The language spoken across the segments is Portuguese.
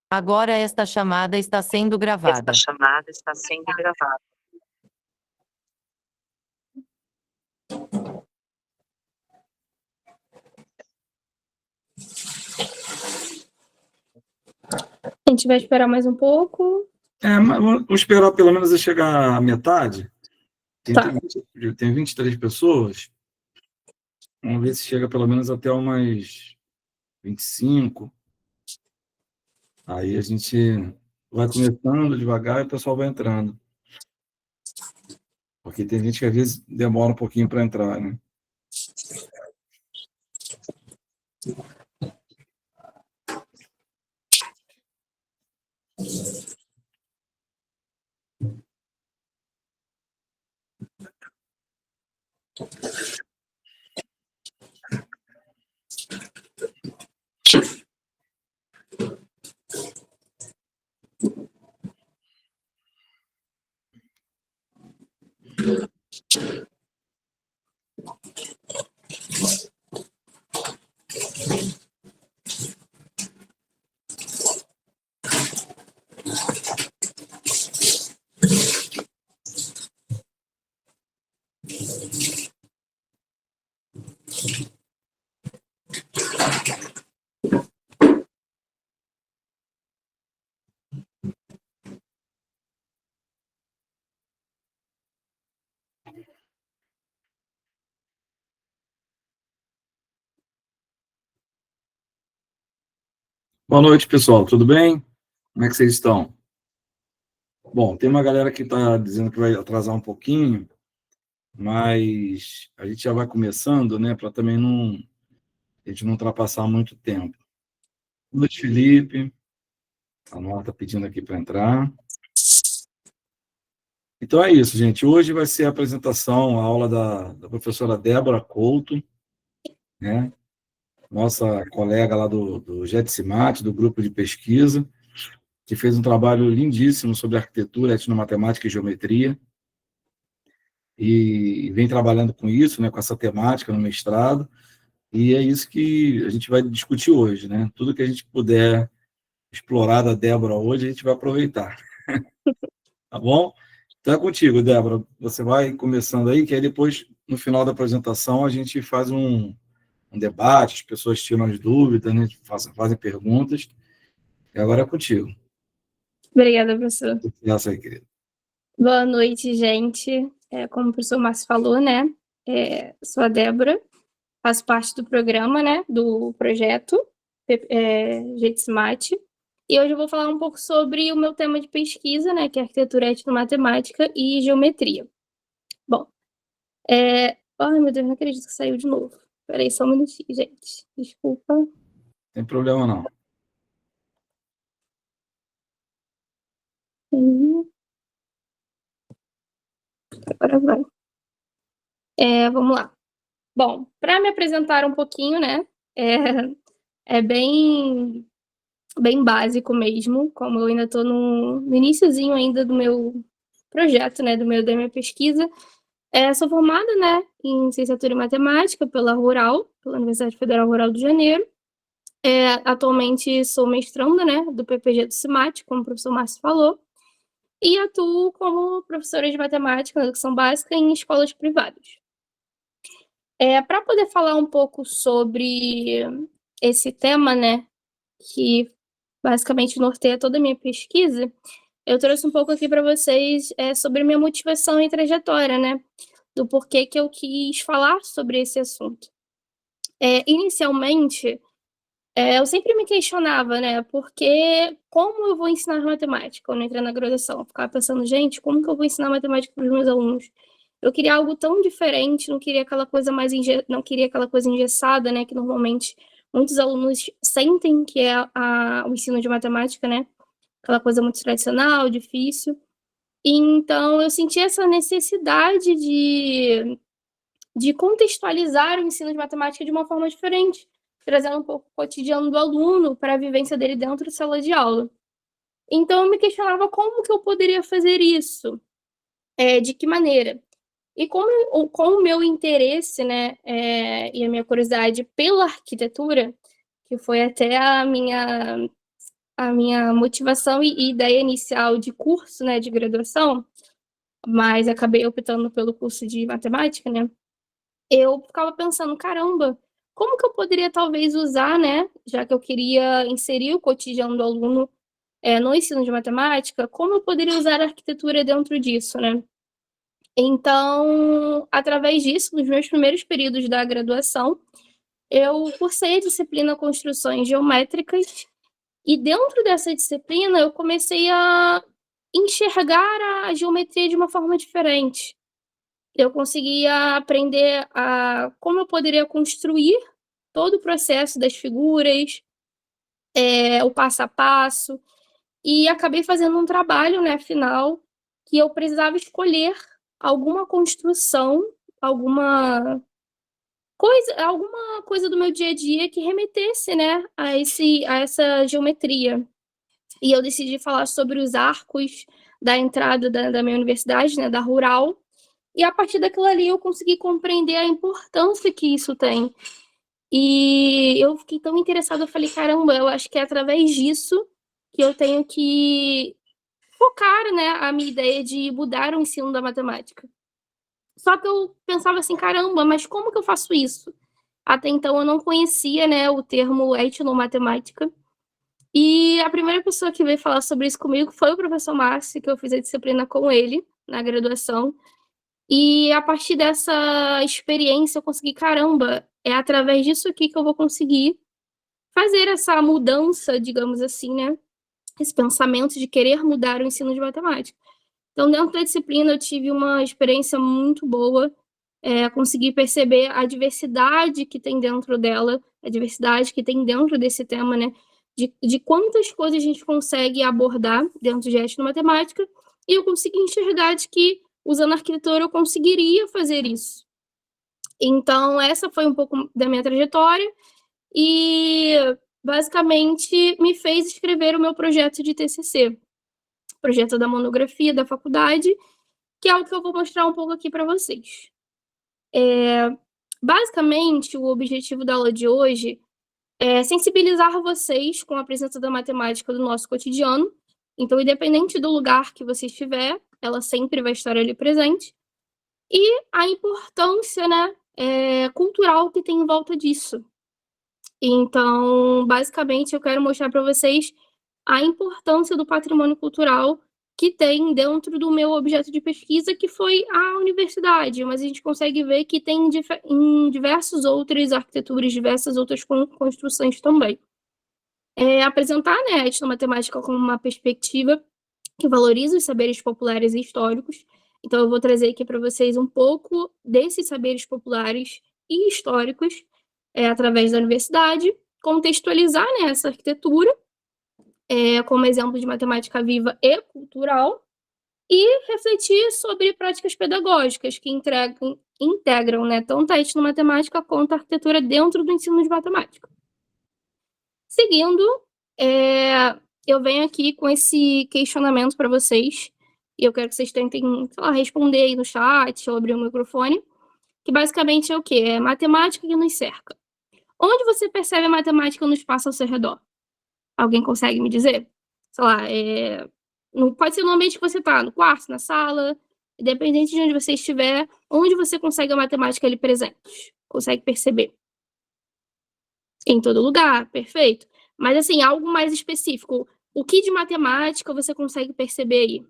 Agora esta chamada está sendo gravada. Esta chamada está sendo gravada. A gente vai esperar mais um pouco. Vamos esperar pelo menos eu chegar à metade. Tem 23 pessoas. Vamos ver se chega pelo menos até umas 25. Aí a gente vai começando devagar e o pessoal vai entrando. Porque tem gente que às vezes demora um pouquinho para entrar, né? Boa noite, pessoal. Tudo bem? Como é que vocês estão? Bom, tem uma galera que está dizendo que vai atrasar um pouquinho, mas a gente já vai começando, né? Para também a gente não ultrapassar muito tempo. Boa noite, Felipe. A Nora está pedindo aqui para entrar. Então é isso, gente. Hoje vai ser a apresentação, a aula da professora Débora Couto, né? Nossa colega lá do Getsimate, do grupo de pesquisa, que fez um trabalho lindíssimo sobre arquitetura, etnomatemática e geometria, e vem trabalhando com isso, né, com essa temática no mestrado, e é isso que a gente vai discutir hoje, né? Tudo que a gente puder explorar da Débora hoje, a gente vai aproveitar. Tá bom? Então é contigo, Débora. Você vai começando aí, que aí depois, no final da apresentação, a gente faz um debate, as pessoas tiram as dúvidas, né, fazem perguntas. E agora é contigo. Obrigada, professor. Essa aí, querida. Boa noite, gente. Como o professor Márcio falou, né? Sou a Débora, faço parte do programa, né? Do projeto Getsimate. E hoje eu vou falar um pouco sobre o meu tema de pesquisa, né? Que é arquitetura etnomatemática e geometria. Bom, ai, meu Deus, não acredito que saiu de novo. Peraí, só um minutinho, gente. Desculpa. Não tem problema, não. Agora vai. Vamos lá. Bom, para me apresentar um pouquinho, né? É bem básico mesmo, como eu ainda estou no iniciozinho ainda do meu projeto, né? Da minha pesquisa. Sou formada, né, em licenciatura em matemática pela Universidade Federal Rural do Janeiro. Atualmente sou mestranda, né, do PPG do CIMAT, como o professor Márcio falou, e atuo como professora de matemática na educação básica em escolas privadas. Para poder falar um pouco sobre esse tema, né, que basicamente norteia toda a minha pesquisa, eu trouxe um pouco aqui para vocês sobre minha motivação e trajetória, né, do porquê que eu quis falar sobre esse assunto. Inicialmente, eu sempre me questionava, né, porque como eu vou ensinar matemática quando eu entrei na graduação? Eu ficava pensando, gente, como que eu vou ensinar matemática para os meus alunos? Eu queria algo tão diferente, não queria aquela coisa engessada, né, que normalmente muitos alunos sentem que é o ensino de matemática, né, aquela coisa muito tradicional, difícil. Então, eu senti essa necessidade de contextualizar o ensino de matemática de uma forma diferente, trazendo um pouco o cotidiano do aluno para a vivência dele dentro da sala de aula. Então, eu me questionava como que eu poderia fazer isso, de que maneira. E com o meu interesse, né, e a minha curiosidade pela arquitetura, que foi até a minha a minha motivação e ideia inicial de curso, né, de graduação, mas acabei optando pelo curso de matemática, né? Eu ficava pensando, caramba, como que eu poderia talvez usar, né, já que eu queria inserir o cotidiano do aluno no ensino de matemática, como eu poderia usar a arquitetura dentro disso, né? Então, através disso, nos meus primeiros períodos da graduação, eu cursei a disciplina Construções Geométricas e dentro dessa disciplina eu comecei a enxergar a geometria de uma forma diferente. Eu conseguia aprender como eu poderia construir todo o processo das figuras, o passo a passo, e acabei fazendo um trabalho, né, final, que eu precisava escolher alguma construção, alguma coisa do meu dia a dia que remetesse, né, a essa geometria. E eu decidi falar sobre os arcos da entrada da minha universidade, né, da Rural, e a partir daquilo ali eu consegui compreender a importância que isso tem. E eu fiquei tão interessada, eu falei, caramba, eu acho que é através disso que eu tenho que focar, né, a minha ideia de mudar o ensino da matemática. Só que eu pensava assim, caramba, mas como que eu faço isso? Até então eu não conhecia, né, o termo etnomatemática. E a primeira pessoa que veio falar sobre isso comigo foi o professor Márcio, que eu fiz a disciplina com ele na graduação. E a partir dessa experiência eu consegui, caramba, é através disso aqui que eu vou conseguir fazer essa mudança, digamos assim, né? Esse pensamento de querer mudar o ensino de matemática. Então, dentro da disciplina, eu tive uma experiência muito boa, consegui perceber a diversidade que tem dentro dela, a diversidade que tem dentro desse tema, né? De quantas coisas a gente consegue abordar dentro de etnomatemática, e eu consegui enxergar de que, usando a arquitetura, eu conseguiria fazer isso. Então, essa foi um pouco da minha trajetória, e basicamente me fez escrever o meu projeto de TCC, projeto da monografia da faculdade, que é o que eu vou mostrar um pouco aqui para vocês. Basicamente, o objetivo da aula de hoje é sensibilizar vocês com a presença da matemática do nosso cotidiano. Então, independente do lugar que você estiver, ela sempre vai estar ali presente. E a importância, né, cultural que tem em volta disso. Então, basicamente, eu quero mostrar para vocês a importância do patrimônio cultural que tem dentro do meu objeto de pesquisa, que foi a universidade, mas a gente consegue ver que tem em diversas outras arquiteturas, diversas outras construções também. Apresentar, né, a etnomatemática como uma perspectiva que valoriza os saberes populares e históricos. Então, eu vou trazer aqui para vocês um pouco desses saberes populares e históricos através da universidade, contextualizar, né, essa arquitetura como exemplo de matemática viva e cultural, e refletir sobre práticas pedagógicas que integram, né, tanto a etnomatemática quanto a arquitetura dentro do ensino de matemática. Seguindo, eu venho aqui com esse questionamento para vocês, e eu quero que vocês tentem, sei lá, responder aí no chat ou abrir o microfone, que basicamente é o quê? É matemática que nos cerca. Onde você percebe a matemática no espaço ao seu redor? Alguém consegue me dizer? Sei lá, pode ser no ambiente que você está, no quarto, na sala, independente de onde você estiver, onde você consegue a matemática ali presente? Consegue perceber? Em todo lugar, perfeito. Mas, assim, algo mais específico. O que de matemática você consegue perceber aí?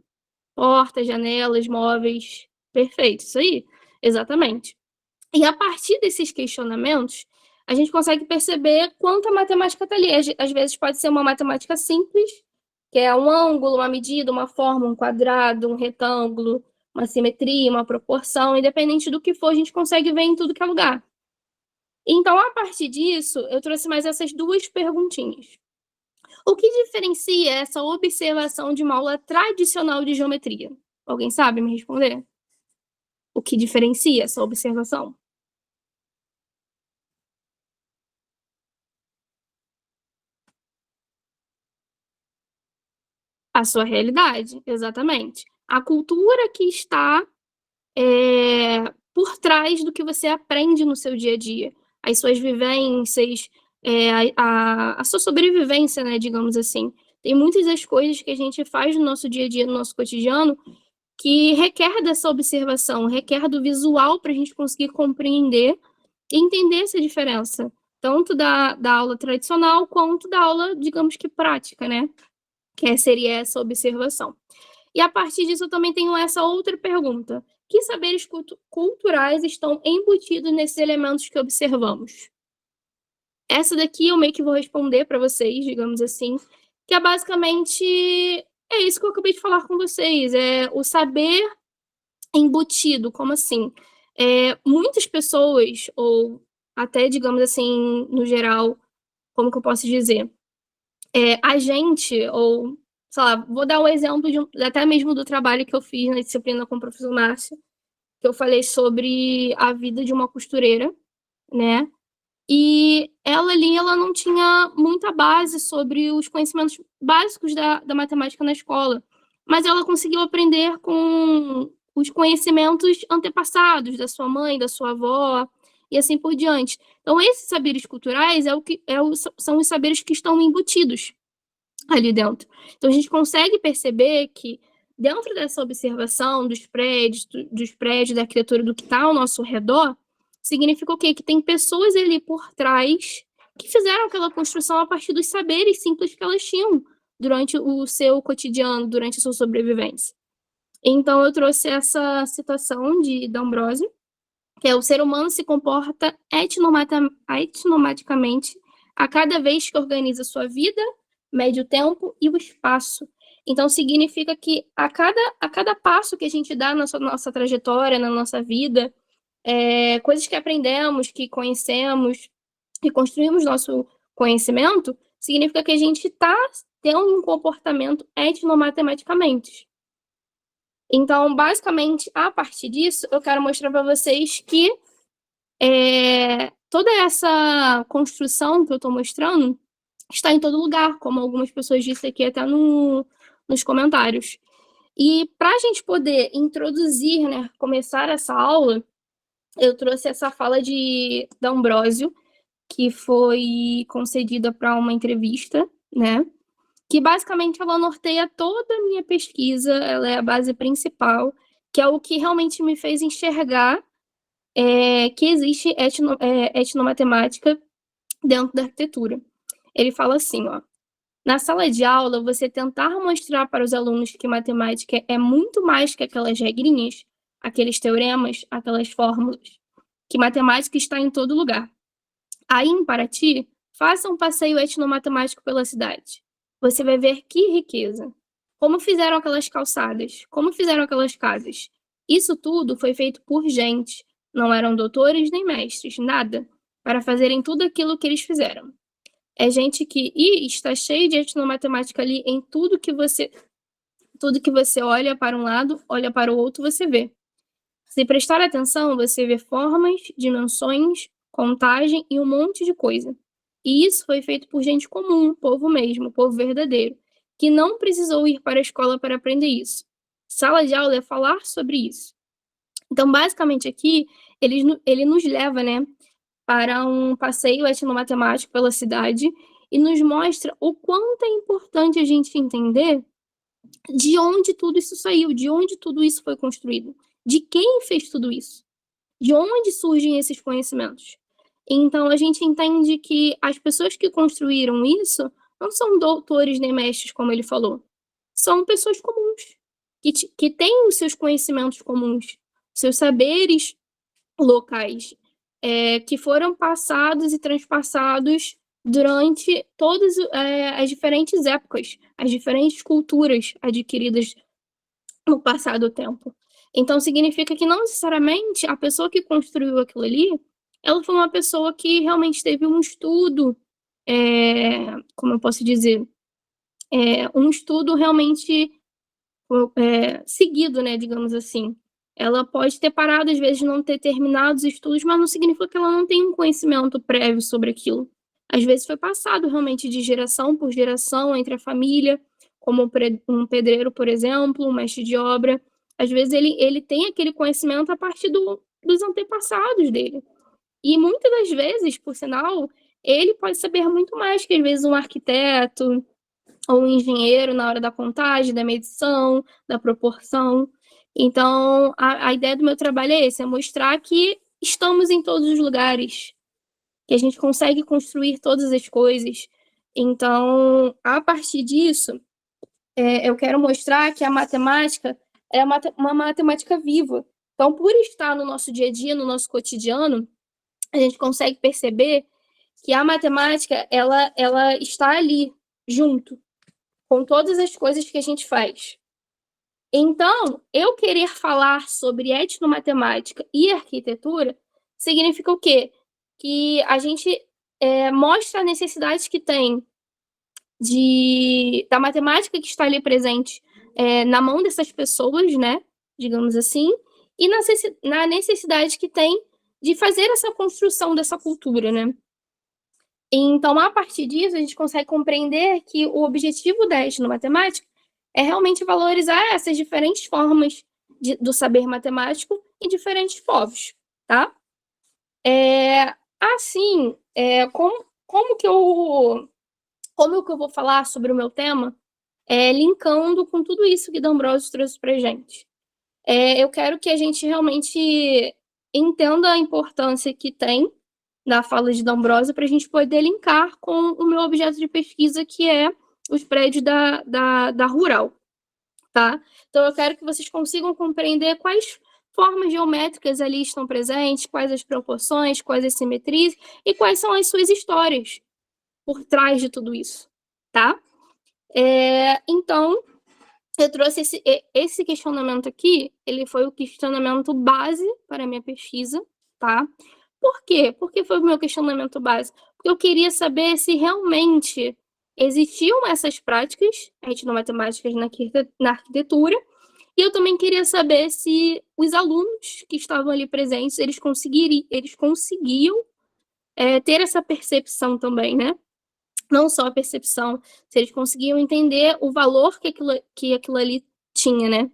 Portas, janelas, móveis. Perfeito, isso aí. Exatamente. E a partir desses questionamentos, a gente consegue perceber quanto a matemática está ali. Às vezes pode ser uma matemática simples, que é um ângulo, uma medida, uma forma, um quadrado, um retângulo, uma simetria, uma proporção. Independente do que for, a gente consegue ver em tudo que é lugar. Então, a partir disso, eu trouxe mais essas duas perguntinhas. O que diferencia essa observação de uma aula tradicional de geometria? Alguém sabe me responder? O que diferencia essa observação? A sua realidade, exatamente. A cultura que está por trás do que você aprende no seu dia a dia. As suas vivências, a sua sobrevivência, né, digamos assim. Tem muitas das coisas que a gente faz no nosso dia a dia, no nosso cotidiano, que requer dessa observação, requer do visual para a gente conseguir compreender e entender essa diferença, tanto da aula tradicional quanto da aula, digamos que prática, né? Que seria essa observação. E a partir disso eu também tenho essa outra pergunta. Que saberes culturais estão embutidos nesses elementos que observamos? Essa daqui eu meio que vou responder para vocês, digamos assim, que é basicamente é isso que eu acabei de falar com vocês, é o saber embutido, como assim? Muitas pessoas, ou até, digamos assim, no geral, como que eu posso dizer? A gente, ou, sei lá, vou dar um exemplo até mesmo do trabalho que eu fiz na disciplina com o professor Márcio, que eu falei sobre a vida de uma costureira, né? E ela ali, ela não tinha muita base sobre os conhecimentos básicos da matemática na escola, mas ela conseguiu aprender com os conhecimentos antepassados da sua mãe, da sua avó, e assim por diante. Então, esses saberes culturais são os saberes que estão embutidos ali dentro. Então, a gente consegue perceber que dentro dessa observação dos prédios, da arquitetura, do que está ao nosso redor, significa o quê? Que tem pessoas ali por trás que fizeram aquela construção a partir dos saberes simples que elas tinham durante o seu cotidiano, durante a sua sobrevivência. Então, eu trouxe essa citação de D'Ambrosio, que é: o ser humano se comporta etnomaticamente a cada vez que organiza sua vida, mede o tempo e o espaço. Então, significa que a cada passo que a gente dá na nossa trajetória, na nossa vida, coisas que aprendemos, que conhecemos, que construímos nosso conhecimento, significa que a gente está tendo um comportamento etnomatematicamente. Então, basicamente, a partir disso, eu quero mostrar para vocês que toda essa construção que eu estou mostrando está em todo lugar, como algumas pessoas disseram aqui até nos comentários. E para a gente poder introduzir, né, começar essa aula, eu trouxe essa fala de D'Ambrosio, que foi concedida para uma entrevista, né? Que basicamente ela norteia toda a minha pesquisa, ela é a base principal, que é o que realmente me fez enxergar que existe etnomatemática dentro da arquitetura. Ele fala assim, ó: na sala de aula, você tentar mostrar para os alunos que matemática é muito mais que aquelas regrinhas, aqueles teoremas, aquelas fórmulas, que matemática está em todo lugar. Aí, em Paraty, faça um passeio etnomatemático pela cidade. Você vai ver que riqueza. Como fizeram aquelas calçadas, como fizeram aquelas casas. Isso tudo foi feito por gente. Não eram doutores nem mestres, nada, para fazerem tudo aquilo que eles fizeram. É gente que está cheio de etnomatemática ali em tudo que você olha para um lado, olha para o outro, você vê. Se prestar atenção, você vê formas, dimensões, contagem e um monte de coisa. E isso foi feito por gente comum, povo mesmo, povo verdadeiro, que não precisou ir para a escola para aprender isso. Sala de aula é falar sobre isso. Então, basicamente aqui, ele nos leva, né, para um passeio etnomatemático pela cidade e nos mostra o quanto é importante a gente entender de onde tudo isso saiu, de onde tudo isso foi construído, de quem fez tudo isso, de onde surgem esses conhecimentos. Então, a gente entende que as pessoas que construíram isso não são doutores nem mestres, como ele falou. São pessoas comuns, que têm os seus conhecimentos comuns, seus saberes locais, que foram passados e transpassados durante todas as diferentes épocas, as diferentes culturas adquiridas no passar do tempo. Então, significa que não necessariamente a pessoa que construiu aquilo ali, ela foi uma pessoa que realmente teve um estudo, como eu posso dizer, um estudo realmente seguido, né, digamos assim. Ela pode ter parado, às vezes, não ter terminado os estudos, mas não significa que ela não tem um conhecimento prévio sobre aquilo. Às vezes foi passado realmente de geração por geração entre a família, como um pedreiro, por exemplo, um mestre de obra. Às vezes ele tem aquele conhecimento a partir dos antepassados dele. E muitas das vezes, por sinal, ele pode saber muito mais que, às vezes, um arquiteto, ou um engenheiro na hora da contagem, da medição, da proporção. Então, a ideia do meu trabalho é esse, é mostrar que estamos em todos os lugares, que a gente consegue construir todas as coisas. Então, a partir disso, eu quero mostrar que a matemática é uma matemática viva. Então, por estar no nosso dia a dia, no nosso cotidiano, a gente consegue perceber que a matemática ela está ali, junto, com todas as coisas que a gente faz. Então, eu querer falar sobre etnomatemática e arquitetura significa o quê? Que a gente mostra a necessidade que tem da matemática que está ali presente na mão dessas pessoas, né? Digamos assim, e na necessidade que tem de fazer essa construção dessa cultura, né? Então, a partir disso, a gente consegue compreender que o objetivo da etnomatemática é realmente valorizar essas diferentes formas do saber matemático em diferentes povos, tá? Assim, como que eu vou falar sobre o meu tema? Linkando com tudo isso que D'Ambrosio trouxe pra gente. Eu quero que a gente realmente entenda a importância que tem na fala de D'Ambrosio para a gente poder linkar com o meu objeto de pesquisa, que é os prédios da Rural, tá? Então, eu quero que vocês consigam compreender quais formas geométricas ali estão presentes, quais as proporções, quais as simetrias e quais são as suas histórias por trás de tudo isso, tá? Então, eu trouxe esse questionamento aqui, ele foi o questionamento base para a minha pesquisa, tá? Por quê? Por que foi o meu questionamento base? Porque eu queria saber se realmente existiam essas práticas etnomatemáticas na arquitetura, e eu também queria saber se os alunos que estavam ali presentes, eles conseguiam ter essa percepção também, né? Não só a percepção, se eles conseguiam entender o valor que aquilo ali tinha, né?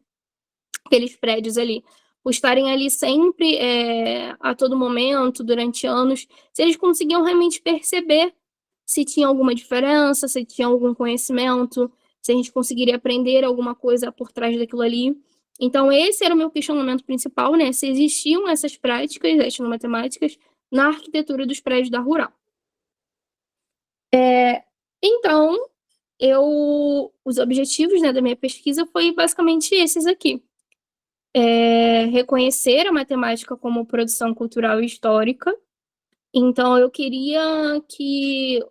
Aqueles prédios ali. Por estarem ali sempre, a todo momento, durante anos, se eles conseguiam realmente perceber se tinha alguma diferença, se tinha algum conhecimento, se a gente conseguiria aprender alguma coisa por trás daquilo ali. Então, esse era o meu questionamento principal, né? Se existiam essas práticas etnomatemáticas na arquitetura dos prédios da Rural. Então, os objetivos, né, da minha pesquisa foi basicamente esses aqui. Reconhecer a matemática como produção cultural e histórica. Então, eu queria que,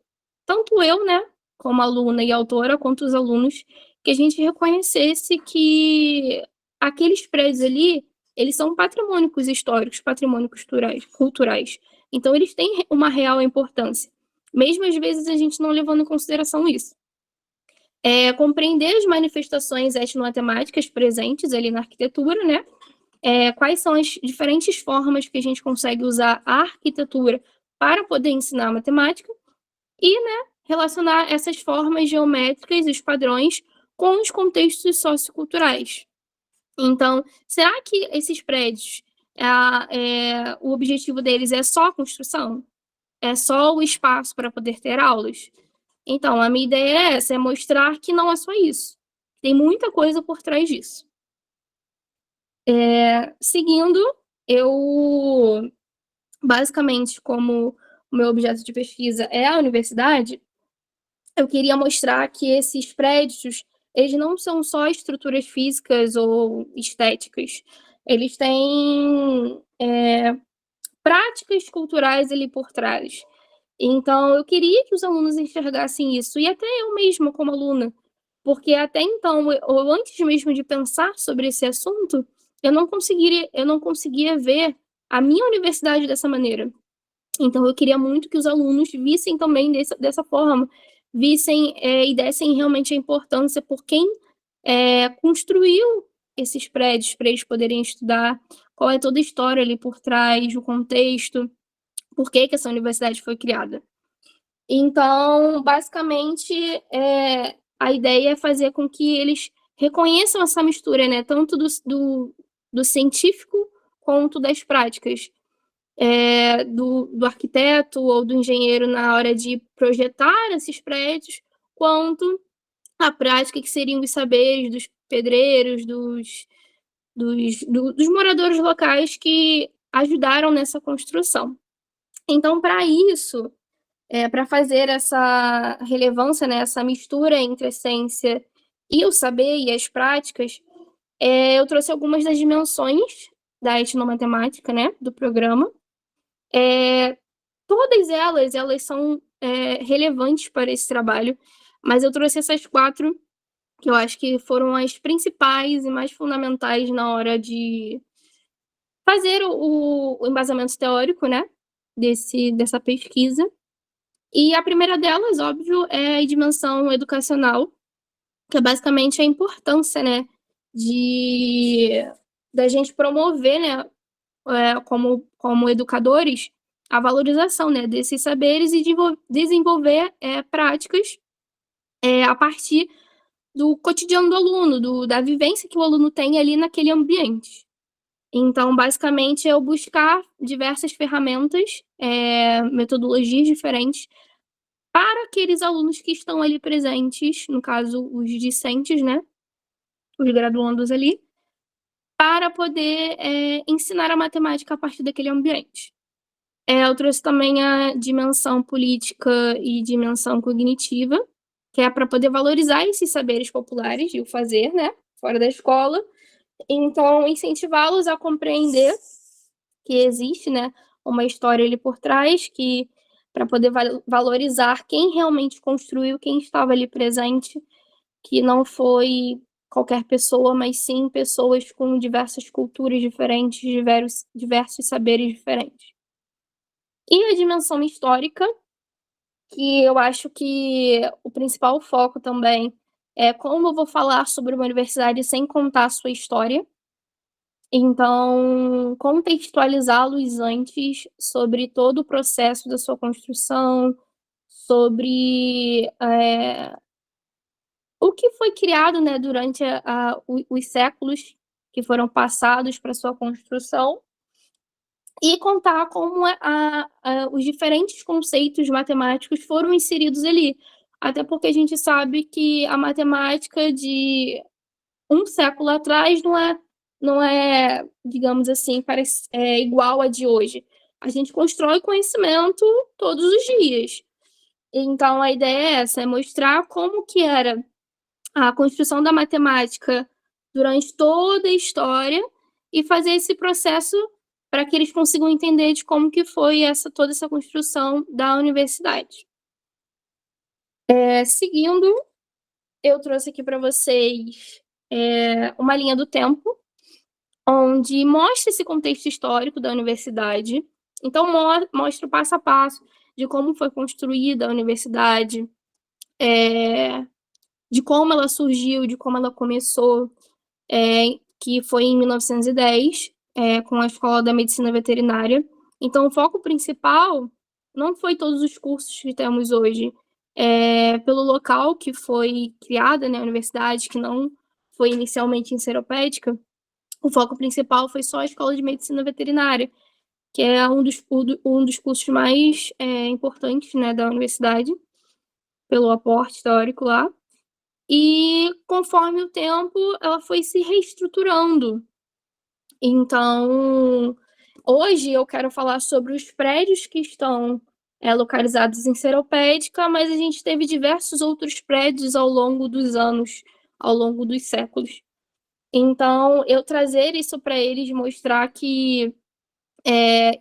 tanto eu, né, como aluna e autora, quanto os alunos, que a gente reconhecesse que aqueles prédios ali, eles são patrimônios históricos, patrimônios culturais. Então, eles têm uma real importância, mesmo às vezes a gente não levando em consideração isso. Compreender as manifestações etnomatemáticas presentes ali na arquitetura, né? Quais são as diferentes formas que a gente consegue usar a arquitetura para poder ensinar a matemática e, né, relacionar essas formas geométricas e os padrões com os contextos socioculturais. Então, será que esses prédios, o objetivo deles é só a construção? É só o espaço para poder ter aulas? Então, a minha ideia é essa, é mostrar que não é só isso. Tem muita coisa por trás disso. Seguindo, eu, basicamente, como o meu objeto de pesquisa é a universidade, eu queria mostrar que esses prédios, eles não são só estruturas físicas ou estéticas. Eles têm práticas culturais ali por trás. Então, eu queria que os alunos enxergassem isso, e até eu mesma como aluna, porque até então, ou antes mesmo de pensar sobre esse assunto, eu não conseguia ver a minha universidade dessa maneira. Então, eu queria muito que os alunos vissem também dessa forma, vissem e dessem realmente a importância por quem construiu esses prédios para eles poderem estudar, qual é toda a história ali por trás, o contexto, por que essa universidade foi criada. Então, basicamente, a ideia é fazer com que eles reconheçam essa mistura, né, tanto do científico quanto das práticas, do arquiteto ou do engenheiro na hora de projetar esses prédios, quanto a prática, que seriam os saberes dos pedreiros, dos moradores locais que ajudaram nessa construção. Então, para isso, para fazer essa relevância, né, essa mistura entre a ciência e o saber e as práticas, eu trouxe algumas das dimensões da etnomatemática, né, do programa. Todas elas são relevantes para esse trabalho, mas eu trouxe essas 4 que eu acho que foram as principais e mais fundamentais na hora de fazer o embasamento teórico, né, dessa pesquisa. E a primeira delas, óbvio, é a dimensão educacional, que é basicamente a importância, né, da gente promover, né, como educadores, a valorização, né, desses saberes e desenvolver práticas a partir do cotidiano do aluno, da vivência que o aluno tem ali naquele ambiente. Então, basicamente, eu buscar diversas ferramentas, metodologias diferentes para aqueles alunos que estão ali presentes, no caso, os discentes, né, os graduandos ali, para poder ensinar a matemática a partir daquele ambiente. Eu trouxe também a dimensão política e dimensão cognitiva, que é para poder valorizar esses saberes populares e o fazer, né, fora da escola. Então, incentivá-los a compreender que existe, né, uma história ali por trás, que para poder valorizar quem realmente construiu, quem estava ali presente, que não foi qualquer pessoa, mas sim pessoas com diversas culturas diferentes, diversos saberes diferentes. E a dimensão histórica, que eu acho que o principal foco também é como eu vou falar sobre uma universidade sem contar a sua história. Então, contextualizá-los antes sobre todo o processo da sua construção, sobre o que foi criado, né, durante os séculos que foram passados para sua construção, e contar como os diferentes conceitos matemáticos foram inseridos ali. Até porque a gente sabe que a matemática de um século atrás não é, digamos assim, igual a de hoje. A gente constrói conhecimento todos os dias. Então, a ideia é essa, é mostrar como que era a construção da matemática durante toda a história e fazer esse processo para que eles consigam entender de como que foi toda essa construção da universidade. Seguindo, eu trouxe aqui para vocês uma linha do tempo, onde mostra esse contexto histórico da universidade. Então, mostra o passo a passo de como foi construída a universidade, de como ela surgiu, de como ela começou, que foi em 1910, com a Escola da Medicina Veterinária. Então, o foco principal não foi todos os cursos que temos hoje, pelo local que foi criada, né, a universidade, que não foi inicialmente enceropédica. O foco principal foi só a Escola de Medicina Veterinária, que é um dos cursos mais importantes, né, da universidade, pelo aporte teórico lá. E, conforme o tempo, ela foi se reestruturando. Então, hoje eu quero falar sobre os prédios que estão localizados em Seropédica, mas a gente teve diversos outros prédios ao longo dos anos, ao longo dos séculos. Então, eu trazer isso para eles, mostrar que,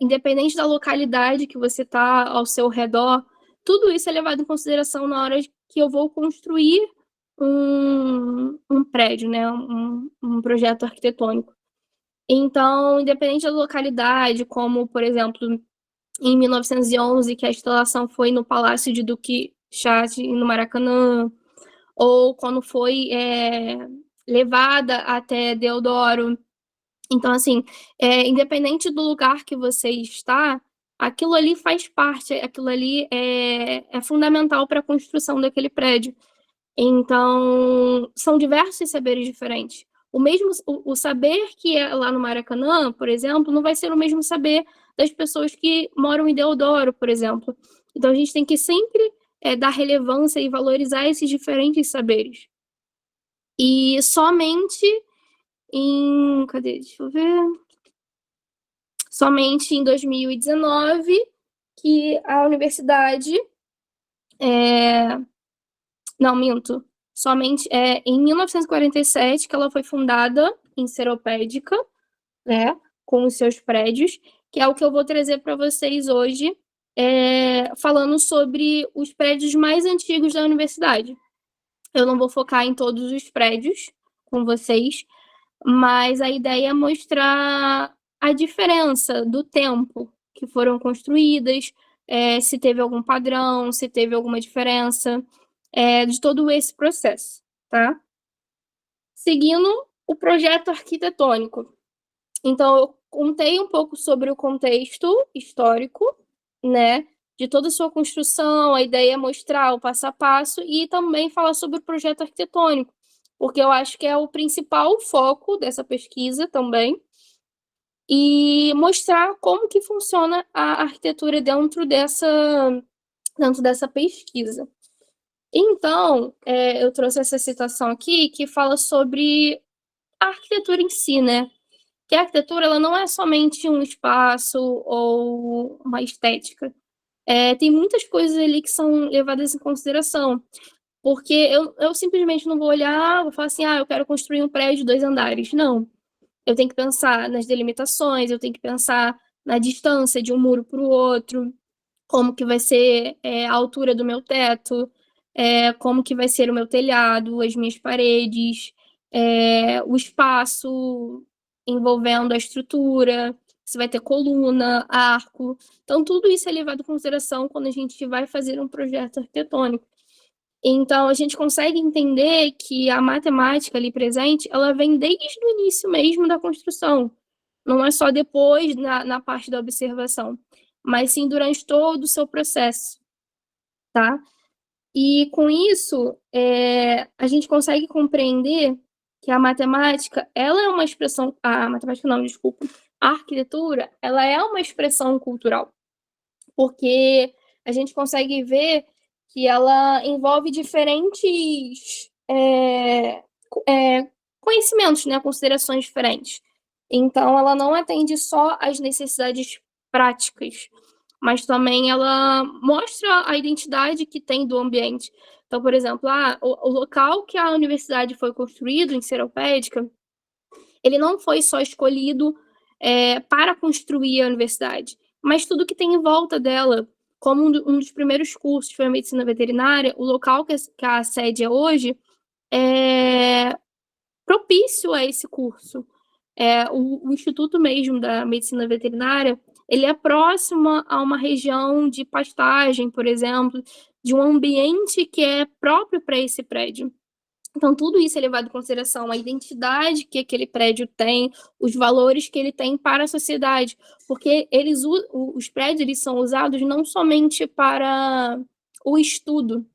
independente da localidade que você está ao seu redor, tudo isso é levado em consideração na hora que eu vou construir um prédio, né, um projeto arquitetônico. Então, independente da localidade, como, por exemplo, em 1911, que a instalação foi no Palácio de Duque Chate, no Maracanã, ou quando foi levada até Deodoro. Então, assim, independente do lugar que você está, aquilo ali faz parte, aquilo ali é fundamental para a construção daquele prédio. Então, são diversos saberes diferentes. O saber que é lá no Maracanã, por exemplo, não vai ser o mesmo saber das pessoas que moram em Deodoro, por exemplo. Então, a gente tem que sempre dar relevância e valorizar esses diferentes saberes. E somente cadê? Deixa eu ver. Somente em 2019 que a universidade não, minto. Somente em 1947 que ela foi fundada em Seropédica, né, com os seus prédios, que é o que eu vou trazer para vocês hoje, falando sobre os prédios mais antigos da universidade. Eu não vou focar em todos os prédios com vocês, mas a ideia é mostrar a diferença do tempo que foram construídas, se teve algum padrão, se teve alguma diferença, de todo esse processo, tá? Seguindo o projeto arquitetônico. Então, eu contei um pouco sobre o contexto histórico, né, de toda a sua construção, a ideia é mostrar o passo a passo e também falar sobre o projeto arquitetônico, porque eu acho que é o principal foco dessa pesquisa também, e mostrar como que funciona a arquitetura dentro dessa pesquisa. Então, eu trouxe essa citação aqui que fala sobre a arquitetura em si, né? Que a arquitetura ela não é somente um espaço ou uma estética. Tem muitas coisas ali que são levadas em consideração. Porque eu simplesmente não vou olhar, vou falar assim, eu quero construir um prédio de 2 andares. Não. Eu tenho que pensar nas delimitações, eu tenho que pensar na distância de um muro para o outro, como que vai ser a altura do meu teto, como que vai ser o meu telhado, as minhas paredes, o espaço envolvendo a estrutura, se vai ter coluna, arco. Então, tudo isso é levado em consideração quando a gente vai fazer um projeto arquitetônico. Então, a gente consegue entender que a matemática ali presente, ela vem desde o início mesmo da construção. Não é só depois, na parte da observação, mas sim durante todo o seu processo, tá? E com isso, a gente consegue compreender que a matemática, ela é uma expressão... A matemática não, desculpa. A arquitetura, ela é uma expressão cultural, porque a gente consegue ver que ela envolve diferentes conhecimentos, né, considerações diferentes. Então, ela não atende só às necessidades práticas, mas também ela mostra a identidade que tem do ambiente. Então, por exemplo, o local que a universidade foi construído, em Seropédica, ele não foi só escolhido para construir a universidade, mas tudo que tem em volta dela. Como um dos primeiros cursos foi a medicina veterinária, o local que a sede é hoje é propício a esse curso. O Instituto mesmo da Medicina Veterinária, ele é próximo a uma região de pastagem, por exemplo, de um ambiente que é próprio para esse prédio. Então, tudo isso é levado em consideração, a identidade que aquele prédio tem, os valores que ele tem para a sociedade, porque os prédios eles são usados não somente para o estudo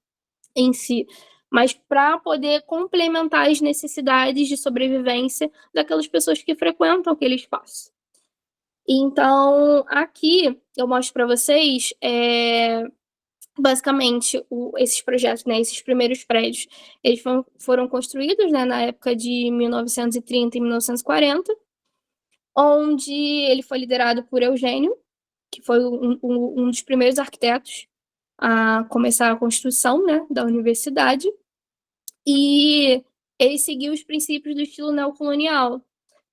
em si, mas para poder complementar as necessidades de sobrevivência daquelas pessoas que frequentam aquele espaço. Então, aqui eu mostro para vocês, basicamente, esses projetos, né, esses primeiros prédios, eles foram construídos, né, na época de 1930 e 1940, onde ele foi liderado por Eugênio, que foi um dos primeiros arquitetos a começar a construção, né, da universidade, e ele seguiu os princípios do estilo neocolonial.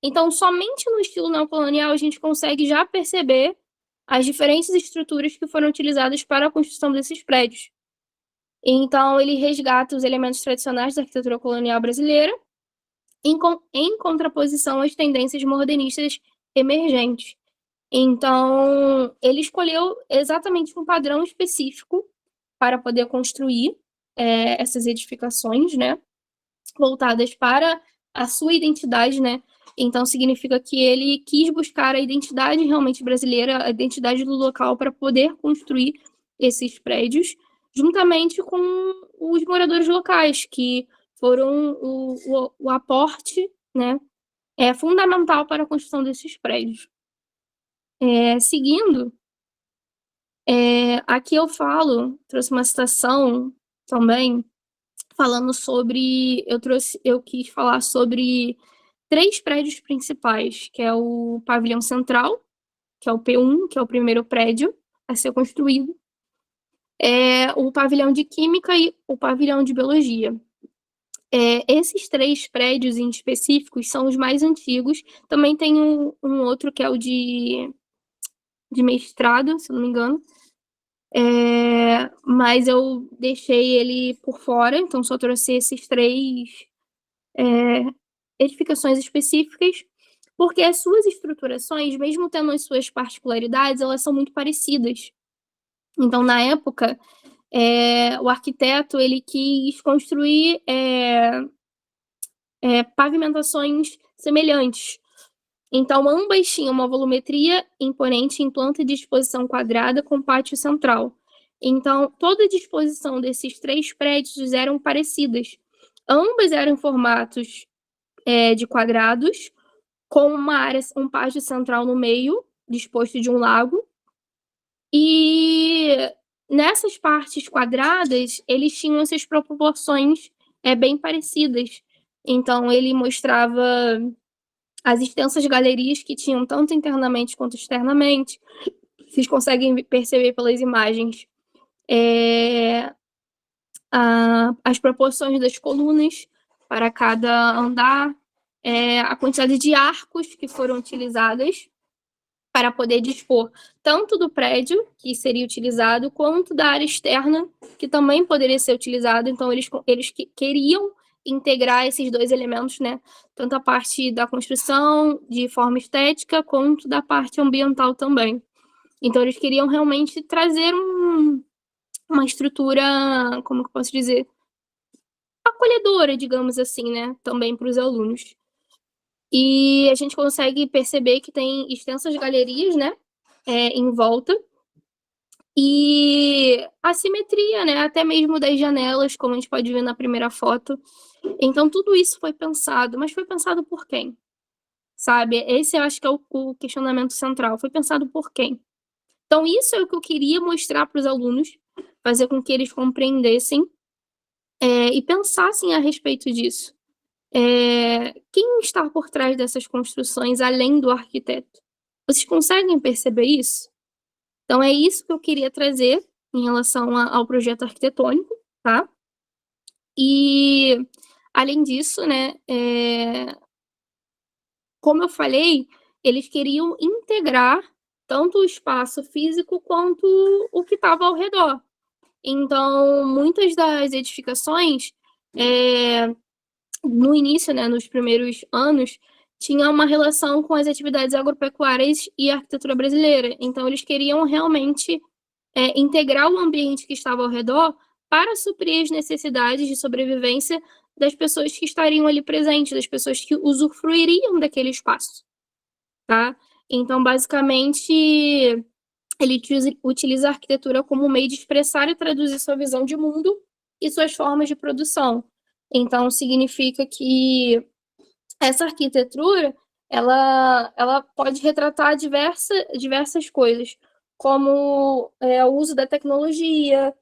Então, somente no estilo neocolonial a gente consegue já perceber as diferentes estruturas que foram utilizadas para a construção desses prédios. Então, ele resgata os elementos tradicionais da arquitetura colonial brasileira em contraposição às tendências modernistas emergentes. Então, ele escolheu exatamente um padrão específico para poder construir essas edificações, né, voltadas para a sua identidade, né? Então, significa que ele quis buscar a identidade realmente brasileira, a identidade do local para poder construir esses prédios, juntamente com os moradores locais, que foram o aporte, né, fundamental para a construção desses prédios. Seguindo, aqui eu trouxe uma citação também, eu quis falar sobre 3 prédios principais, que é o pavilhão central, que é o P1, que é o primeiro prédio a ser construído, o pavilhão de química e o pavilhão de biologia. Esses 3 prédios em específicos são os mais antigos. Também tem um outro que é o de mestrado, se não me engano. Mas eu deixei ele por fora, então só trouxe esses 3 edificações específicas, porque as suas estruturações, mesmo tendo as suas particularidades, elas são muito parecidas. Então, na época, o arquiteto ele quis construir pavimentações semelhantes. Então, ambas tinham uma volumetria imponente em planta de disposição quadrada com pátio central. Então, toda a disposição desses 3 prédios eram parecidas. Ambas eram em formatos de quadrados, com uma área, um pátio central no meio, disposto de um lago. E nessas partes quadradas, eles tinham essas proporções bem parecidas. Então, ele mostrava as extensas galerias que tinham tanto internamente quanto externamente. Vocês conseguem perceber pelas imagens as proporções das colunas para cada andar, a quantidade de arcos que foram utilizadas para poder dispor tanto do prédio que seria utilizado, quanto da área externa, que também poderia ser utilizado. Então, eles queriam integrar esses 2 elementos, né? Tanto a parte da construção de forma estética, quanto da parte ambiental também. Então, eles queriam realmente trazer uma estrutura, como que eu posso dizer? Acolhedora, digamos assim, né? Também para os alunos. E a gente consegue perceber que tem extensas galerias, né? Em volta. E a simetria, né? Até mesmo das janelas, como a gente pode ver na primeira foto. Então, tudo isso foi pensado. Mas foi pensado por quem? Sabe? Esse eu acho que é o questionamento central. Foi pensado por quem? Então, isso é o que eu queria mostrar para os alunos, fazer com que eles compreendessem e pensassem a respeito disso. Quem está por trás dessas construções, além do arquiteto? Vocês conseguem perceber isso? Então, é isso que eu queria trazer em relação ao projeto arquitetônico, tá? E, além disso, né, como eu falei, eles queriam integrar tanto o espaço físico quanto o que estava ao redor. Então, muitas das edificações, no início, né, nos primeiros anos, tinha uma relação com as atividades agropecuárias e a arquitetura brasileira. Então, eles queriam realmente integrar o ambiente que estava ao redor para suprir as necessidades de sobrevivência das pessoas que estariam ali presentes, das pessoas que usufruiriam daquele espaço, tá? Então, basicamente, ele utiliza a arquitetura como um meio de expressar e traduzir sua visão de mundo e suas formas de produção. Então, significa que essa arquitetura, ela pode retratar diversas coisas, como o uso da tecnologia,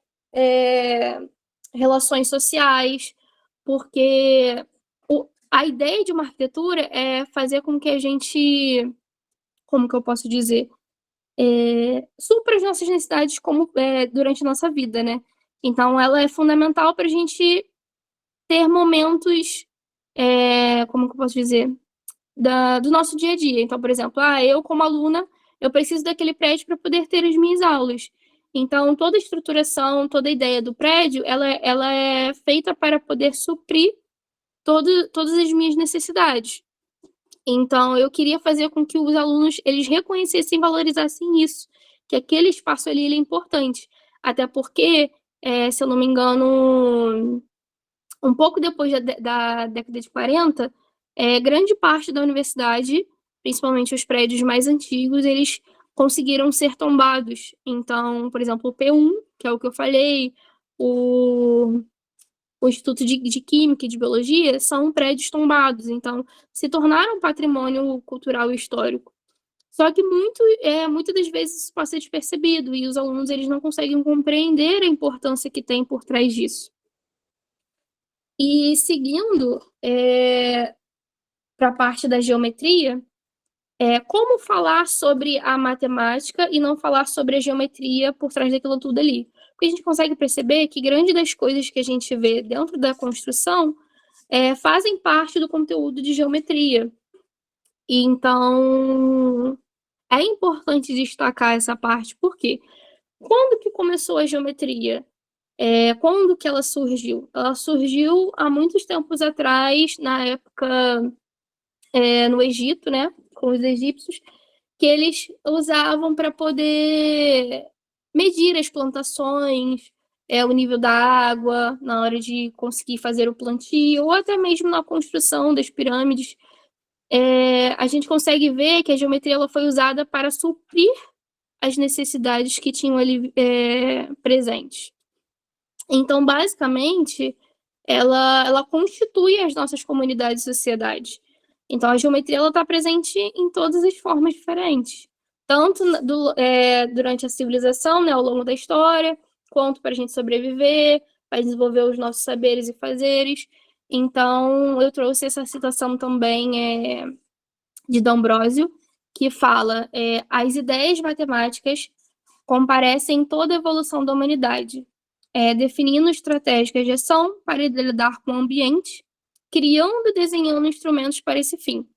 relações sociais, porque a ideia de uma arquitetura é fazer com que a gente, como que eu posso dizer, supra as nossas necessidades durante a nossa vida, né? Então, ela é fundamental para a gente ter momentos, como que eu posso dizer, do nosso dia a dia. Então, por exemplo, eu como aluna, eu preciso daquele prédio para poder ter as minhas aulas. Então, toda a estruturação, toda a ideia do prédio, ela é feita para poder suprir todas as minhas necessidades. Então, eu queria fazer com que os alunos, eles reconhecessem e valorizassem isso, que aquele espaço ali ele é importante. Até porque, se eu não me engano, um pouco depois da década de 40, grande parte da universidade, principalmente os prédios mais antigos, eles conseguiram ser tombados. Então, por exemplo, o P1, que é o que eu falei, o Instituto de Química e de Biologia, são prédios tombados. Então, se tornaram patrimônio cultural e histórico. Só que muitas das vezes isso passa despercebido e os alunos eles não conseguem compreender a importância que tem por trás disso. E seguindo para a parte da geometria, como falar sobre a matemática e não falar sobre a geometria por trás daquilo tudo ali. Porque a gente consegue perceber que grande das coisas que a gente vê dentro da construção fazem parte do conteúdo de geometria. E então, é importante destacar essa parte, porque quando que começou a geometria? Quando que ela surgiu? Ela surgiu há muitos tempos atrás, na época no Egito, né, com os egípcios, que eles usavam para poder medir as plantações, o nível da água, na hora de conseguir fazer o plantio, ou até mesmo na construção das pirâmides. A gente consegue ver que a geometria ela foi usada para suprir as necessidades que tinham ali presentes. Então, basicamente, ela constitui as nossas comunidades e sociedades. Então, a geometria está presente em todas as formas diferentes, tanto durante a civilização, né, ao longo da história, quanto para a gente sobreviver, para desenvolver os nossos saberes e fazeres. Então, eu trouxe essa citação também de D'Ambrosio, que fala: as ideias matemáticas comparecem em toda a evolução da humanidade, definindo estratégias de ação para lidar com o ambiente, criando e desenhando instrumentos para esse fim,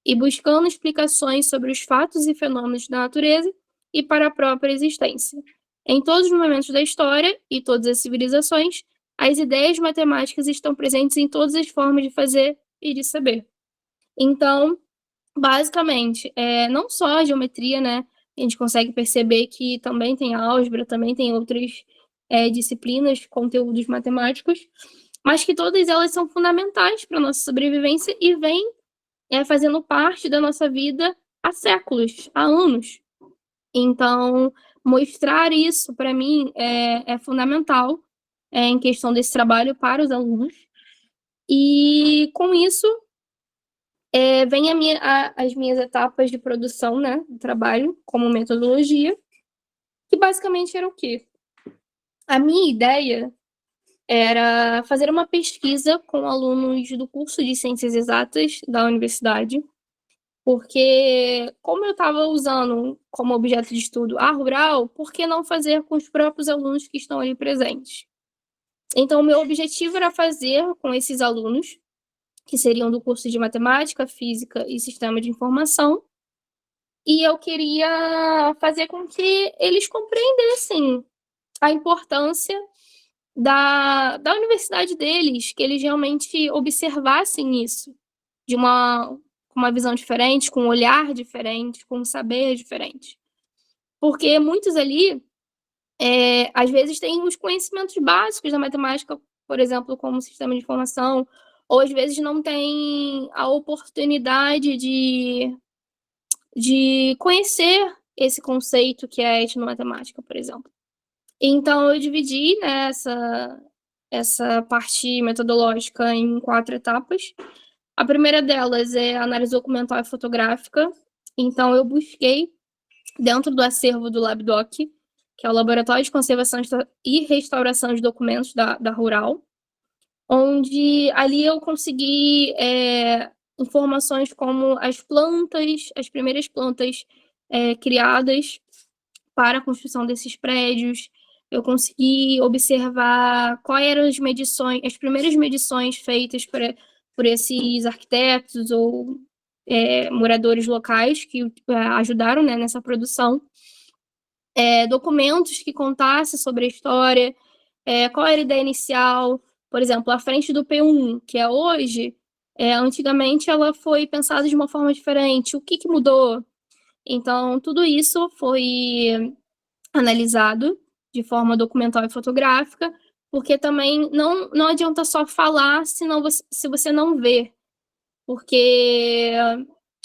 e buscando explicações sobre os fatos e fenômenos da natureza e para a própria existência. Em todos os momentos da história e todas as civilizações, as ideias matemáticas estão presentes em todas as formas de fazer e de saber. Então, basicamente, não só a geometria, né? A gente consegue perceber que também tem álgebra, também tem outras disciplinas, conteúdos matemáticos, mas que todas elas são fundamentais para a nossa sobrevivência e vêm fazendo parte da nossa vida há séculos, há anos. Então, mostrar isso, para mim, é fundamental em questão desse trabalho para os alunos. E, com isso, vem as minhas etapas de produção, né, do trabalho, como metodologia, que basicamente era o quê? A minha ideia era fazer uma pesquisa com alunos do curso de Ciências Exatas da universidade, porque como eu estava usando como objeto de estudo a rural, por que não fazer com os próprios alunos que estão ali presentes? Então, o meu objetivo era fazer com esses alunos, que seriam do curso de Matemática, Física e Sistema de Informação, e eu queria fazer com que eles compreendessem a importância da universidade deles, que eles realmente observassem isso com uma visão diferente, com um olhar diferente, com um saber diferente. Porque muitos ali, às vezes, têm os conhecimentos básicos da matemática, por exemplo, como sistema de informação, ou às vezes não têm a oportunidade de conhecer esse conceito que é a etnomatemática, por exemplo. Então, eu dividi, né, essa parte metodológica em 4 etapas. A primeira delas é a análise documental e fotográfica. Então, eu busquei, dentro do acervo do LabDoc, que é o Laboratório de Conservação e Restauração de Documentos da Rural, onde ali eu consegui informações como as primeiras plantas criadas para a construção desses prédios. Eu consegui observar quais eram as primeiras medições feitas por esses arquitetos ou moradores locais que ajudaram, né, nessa produção. Documentos que contassem sobre a história, qual era a ideia inicial. Por exemplo, a frente do P1, que é hoje, antigamente ela foi pensada de uma forma diferente. O que mudou? Então, tudo isso foi analisado de forma documental e fotográfica, porque também não adianta só falar se você não vê. Porque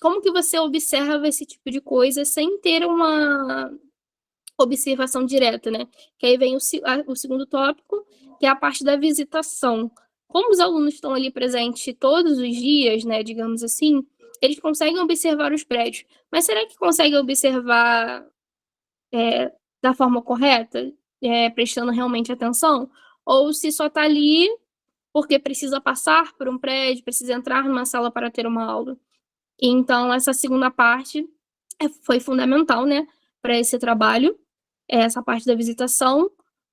como que você observa esse tipo de coisa sem ter uma observação direta, né? Que aí vem o segundo tópico, que é a parte da visitação. Como os alunos estão ali presentes todos os dias, né, digamos assim, eles conseguem observar os prédios. Mas será que conseguem observar da forma correta, prestando realmente atenção? Ou se só está ali porque precisa passar por um prédio, precisa entrar numa sala para ter uma aula. Então, essa segunda parte foi fundamental, né, para esse trabalho, essa parte da visitação,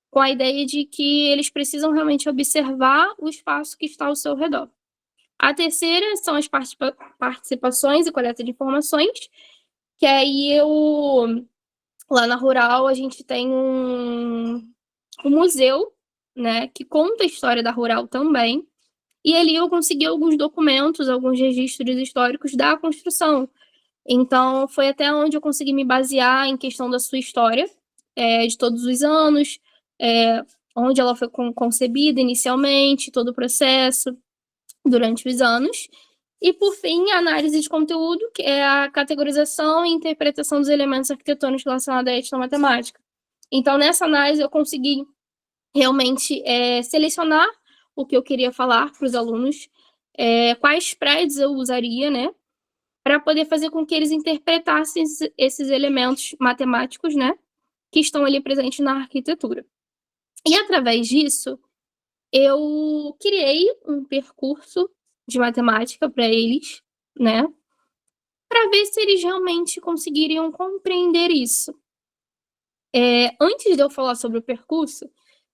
com a ideia de que eles precisam realmente observar o espaço que está ao seu redor. A terceira são as participações e coleta de informações, que aí lá na Rural, a gente tem um museu, né, que conta a história da Rural também, e ali eu consegui alguns documentos, alguns registros históricos da construção. Então, foi até onde eu consegui me basear em questão da sua história, de todos os anos, onde ela foi concebida inicialmente, todo o processo, durante os anos. E, por fim, a análise de conteúdo, que é a categorização e interpretação dos elementos arquitetônicos relacionados à etnomatemática. Então, nessa análise, eu consegui realmente selecionar o que eu queria falar para os alunos, quais prédios eu usaria, né, para poder fazer com que eles interpretassem esses elementos matemáticos, né, que estão ali presentes na arquitetura. E, através disso, eu criei um percurso de matemática para eles, né, para ver se eles realmente conseguiriam compreender isso. Antes de eu falar sobre o percurso,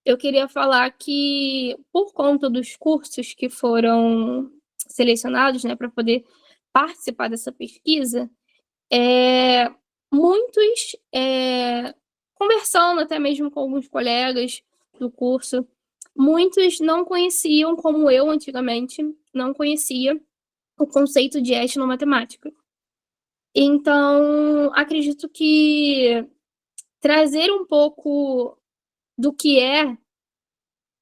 eu queria falar que, por conta dos cursos que foram selecionados, né, para poder participar dessa pesquisa, muitos, conversando até mesmo com alguns colegas do curso, muitos não conheciam, como eu antigamente, não conhecia o conceito de etnomatemática. Então, acredito que trazer um pouco do que é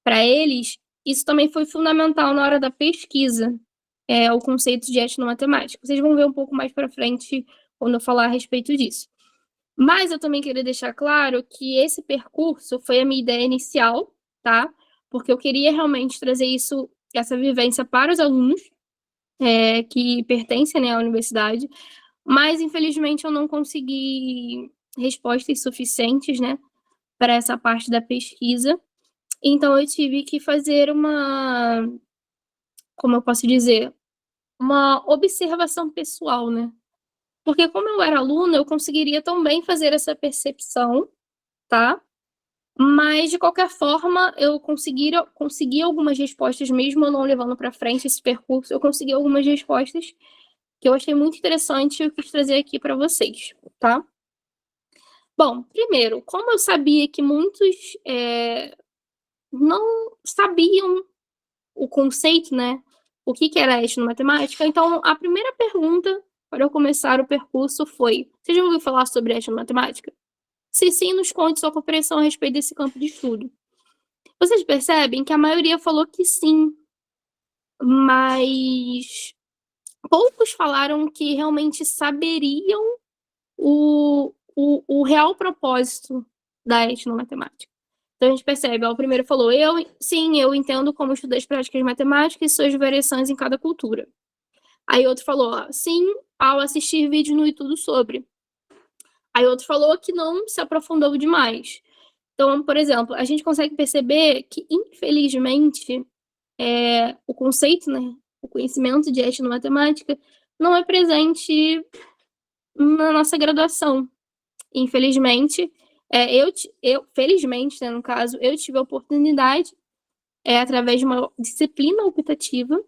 para eles, isso também foi fundamental na hora da pesquisa, o conceito de etnomatemática. Vocês vão ver um pouco mais para frente quando eu falar a respeito disso. Mas eu também queria deixar claro que esse percurso foi a minha ideia inicial, tá? Porque eu queria realmente trazer essa vivência para os alunos que pertencem, né, à universidade, mas infelizmente eu não consegui respostas suficientes, né, para essa parte da pesquisa. Então eu tive que fazer como eu posso dizer, uma observação pessoal, né? Porque como eu era aluna, eu conseguiria também fazer essa percepção, tá? Mas, de qualquer forma, eu consegui algumas respostas, mesmo eu não levando para frente esse percurso, eu consegui algumas respostas que eu achei muito interessante e eu quis trazer aqui para vocês, tá? Bom, primeiro, como eu sabia que muitos não sabiam o conceito, né? O que era etnomatemática, então a primeira pergunta para eu começar o percurso foi: você já ouviu falar sobre etnomatemática? Se sim, nos conte sua compreensão a respeito desse campo de estudo. Vocês percebem que a maioria falou que sim, mas poucos falaram que realmente saberiam o real propósito da etnomatemática. Então a gente percebe, o primeiro falou: eu entendo como estudar as práticas matemáticas e suas variações em cada cultura. Aí outro falou: sim, ao assistir vídeo no YouTube sobre. Aí outro falou que não se aprofundou demais. Então, por exemplo, a gente consegue perceber que, infelizmente, o conceito, né, o conhecimento de etnomatemática não é presente na nossa graduação. Infelizmente, felizmente, né, no caso, eu tive a oportunidade, através de uma disciplina optativa,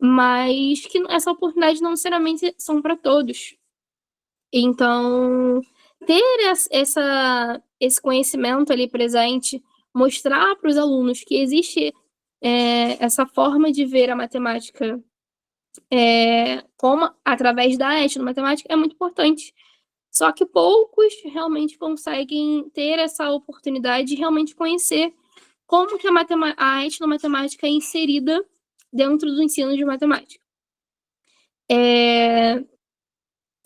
mas que essa oportunidade não necessariamente são para todos. Então, ter esse conhecimento ali presente, mostrar para os alunos que existe essa forma de ver a matemática como através da etnomatemática é muito importante. Só que poucos realmente conseguem ter essa oportunidade de realmente conhecer como que a etnomatemática é inserida dentro do ensino de matemática.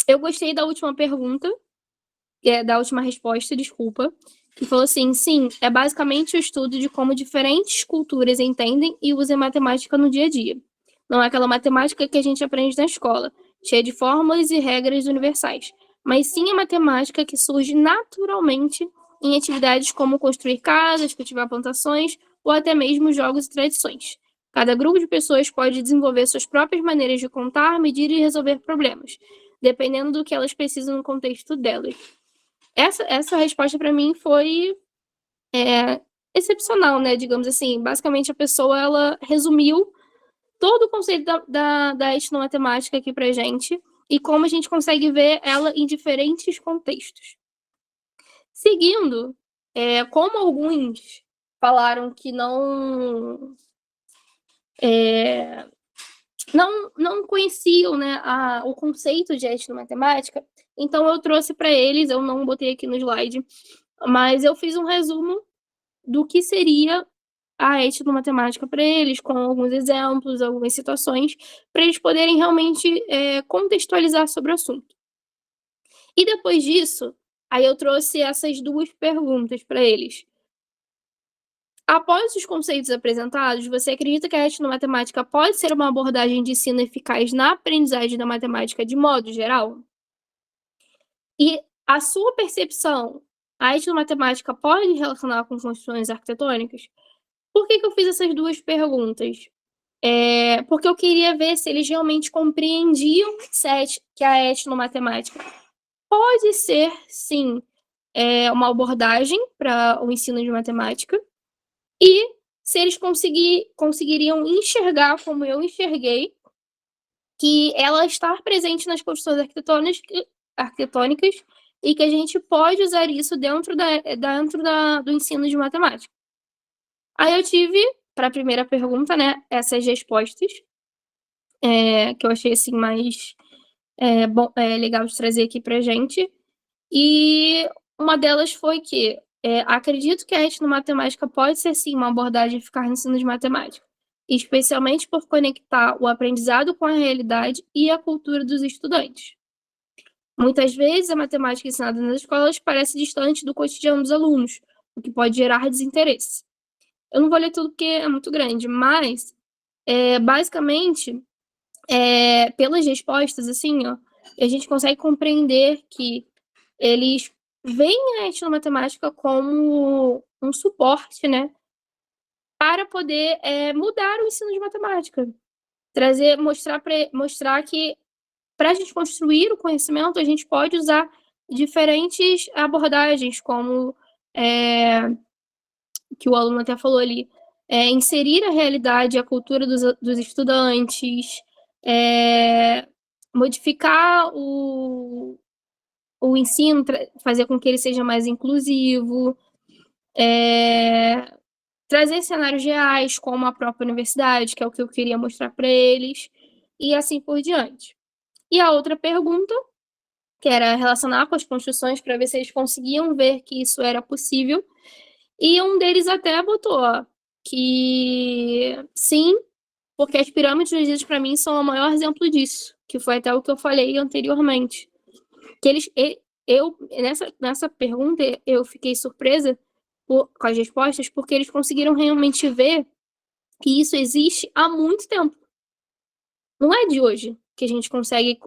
Eu gostei da última pergunta, da última resposta, desculpa, que falou assim: sim, é basicamente o estudo de como diferentes culturas entendem e usam matemática no dia a dia. Não é aquela matemática que a gente aprende na escola, cheia de fórmulas e regras universais, mas sim a matemática que surge naturalmente em atividades como construir casas, cultivar plantações ou até mesmo jogos e tradições. Cada grupo de pessoas pode desenvolver suas próprias maneiras de contar, medir e resolver problemas, dependendo do que elas precisam no contexto delas. Essa resposta, para mim, foi excepcional, né? Digamos assim. Basicamente, a pessoa ela resumiu todo o conceito da etnomatemática aqui pra gente e como a gente consegue ver ela em diferentes contextos. Seguindo, como alguns falaram que não conheciam, né, o conceito de etnomatemática, então eu trouxe para eles, eu não botei aqui no slide, mas eu fiz um resumo do que seria a etnomatemática para eles, com alguns exemplos, algumas situações, para eles poderem realmente contextualizar sobre o assunto. E depois disso, aí eu trouxe essas duas perguntas para eles. Após os conceitos apresentados, você acredita que a etnomatemática pode ser uma abordagem de ensino eficaz na aprendizagem da matemática de modo geral? E a sua percepção, a etnomatemática pode relacionar com construções arquitetônicas? Por que eu fiz essas duas perguntas? Porque eu queria ver se eles realmente compreendiam que a etnomatemática pode ser, sim, uma abordagem para o ensino de matemática, e se eles conseguiriam enxergar, como eu enxerguei, que ela está presente nas construções arquitetônicas e que a gente pode usar isso dentro do ensino de matemática. Aí eu tive, para a primeira pergunta, né, essas respostas, que eu achei assim mais legal de trazer aqui para a gente. E uma delas foi que acredito que a etnomatemática pode ser, sim, uma abordagem eficaz no ensino de matemática, especialmente por conectar o aprendizado com a realidade e a cultura dos estudantes. Muitas vezes, a matemática ensinada nas escolas parece distante do cotidiano dos alunos, o que pode gerar desinteresse. Eu não vou ler tudo porque é muito grande, mas, basicamente, pelas respostas, assim, ó, a gente consegue compreender que eles veem a etnomatemática como um suporte, né, para poder mudar o ensino de matemática. Mostrar que para a gente construir o conhecimento, a gente pode usar diferentes abordagens, como que o aluno até falou ali, inserir a realidade e a cultura dos estudantes, modificar o ensino, fazer com que ele seja mais inclusivo, trazer cenários reais, como a própria universidade, que é o que eu queria mostrar para eles, e assim por diante. E a outra pergunta, que era relacionar com as construções, para ver se eles conseguiam ver que isso era possível, e um deles até botou que sim, porque as pirâmides dos Egito, para mim, são o maior exemplo disso, que foi até o que eu falei anteriormente. Que nessa pergunta, eu fiquei surpresa com as respostas, porque eles conseguiram realmente ver que isso existe há muito tempo. Não é de hoje que a gente consegue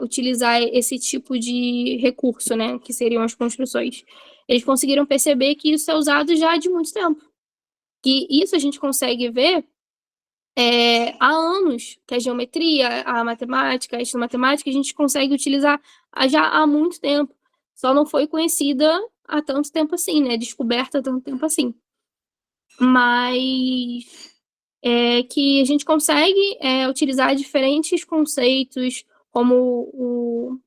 utilizar esse tipo de recurso, né, que seriam as construções. Eles conseguiram perceber que isso é usado já de muito tempo. Que isso a gente consegue ver há anos, que a geometria, a matemática, a esteromatemática, a gente consegue utilizar já há muito tempo. Só não foi conhecida há tanto tempo assim, né? Descoberta há tanto tempo assim. Mas que a gente consegue utilizar diferentes conceitos, como o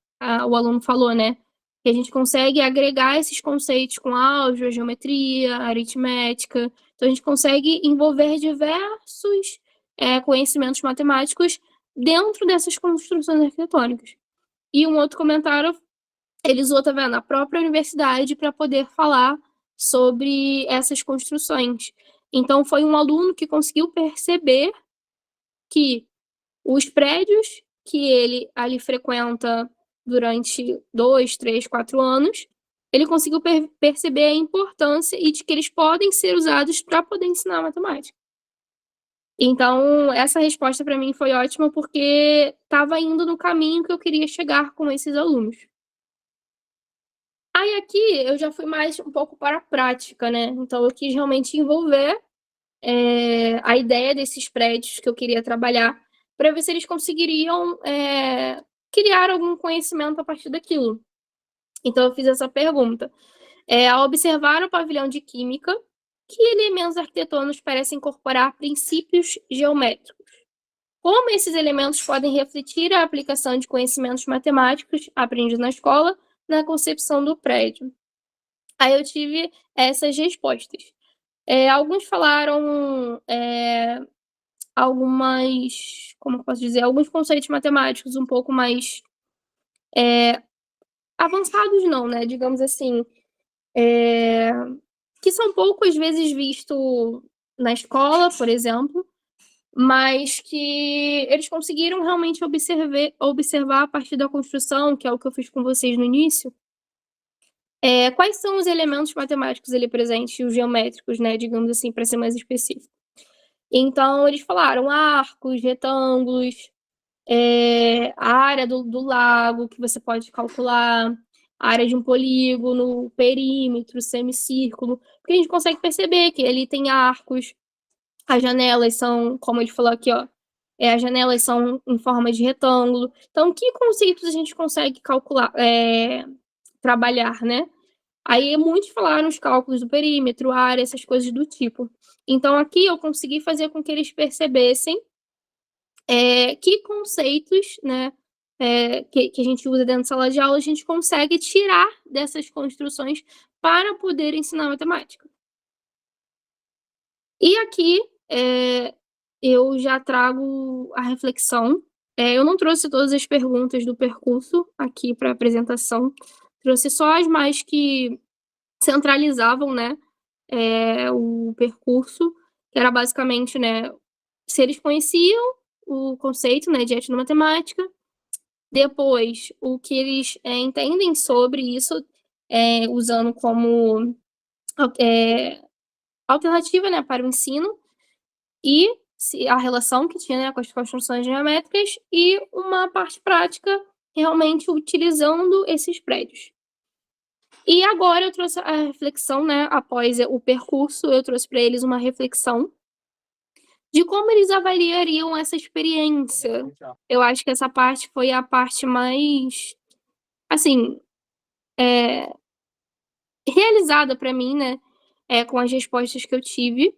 aluno falou, né? Que a gente consegue agregar esses conceitos com álgebra, geometria, aritmética. Então, a gente consegue envolver diversos conhecimentos matemáticos dentro dessas construções arquitetônicas. E um outro comentário, ele usou, tá vendo, a própria universidade para poder falar sobre essas construções. Então, foi um aluno que conseguiu perceber que os prédios que ele ali frequenta durante 2, 3, 4 anos, ele conseguiu perceber a importância e de que eles podem ser usados para poder ensinar matemática. Então, essa resposta para mim foi ótima, porque estava indo no caminho que eu queria chegar com esses alunos. Aí aqui eu já fui mais um pouco para a prática, né? Então eu quis realmente envolver a ideia desses prédios que eu queria trabalhar, para ver se eles conseguiriam criar algum conhecimento a partir daquilo. Então, eu fiz essa pergunta. Ao observar o pavilhão de Química, que elementos arquitetônicos parecem incorporar princípios geométricos? Como esses elementos podem refletir a aplicação de conhecimentos matemáticos aprendidos na escola na concepção do prédio? Aí eu tive essas respostas. Alguns falaram como eu posso dizer, alguns conceitos matemáticos um pouco mais avançados não, né, digamos assim, que são poucas vezes vistos na escola, por exemplo, mas que eles conseguiram realmente observar a partir da construção, que é o que eu fiz com vocês no início, quais são os elementos matemáticos ali presentes, os geométricos, né, digamos assim, para ser mais específico. Então, eles falaram arcos, retângulos, a área do lago, que você pode calcular, a área de um polígono, perímetro, semicírculo, porque a gente consegue perceber que ali tem arcos, as janelas são, como ele falou aqui, ó, as janelas são em forma de retângulo. Então, que conceitos a gente consegue calcular, trabalhar, né? Aí muitos falaram os cálculos do perímetro, área, essas coisas do tipo. Então, aqui eu consegui fazer com que eles percebessem que conceitos, né, que a gente usa dentro da sala de aula, a gente consegue tirar dessas construções para poder ensinar matemática. E aqui eu já trago a reflexão. Eu não trouxe todas as perguntas do percurso aqui para a apresentação, trouxe só as mais que centralizavam, né, o percurso, que era basicamente, né, se eles conheciam o conceito, né, de etnomatemática, depois o que eles entendem sobre isso, usando como alternativa, né, para o ensino, e a relação que tinha, né, com as construções geométricas, e uma parte prática realmente utilizando esses prédios. E agora eu trouxe a reflexão, né, após o percurso, eu trouxe para eles uma reflexão de como eles avaliariam essa experiência. Eu acho que essa parte foi a parte mais, assim, realizada para mim, né, com as respostas que eu tive,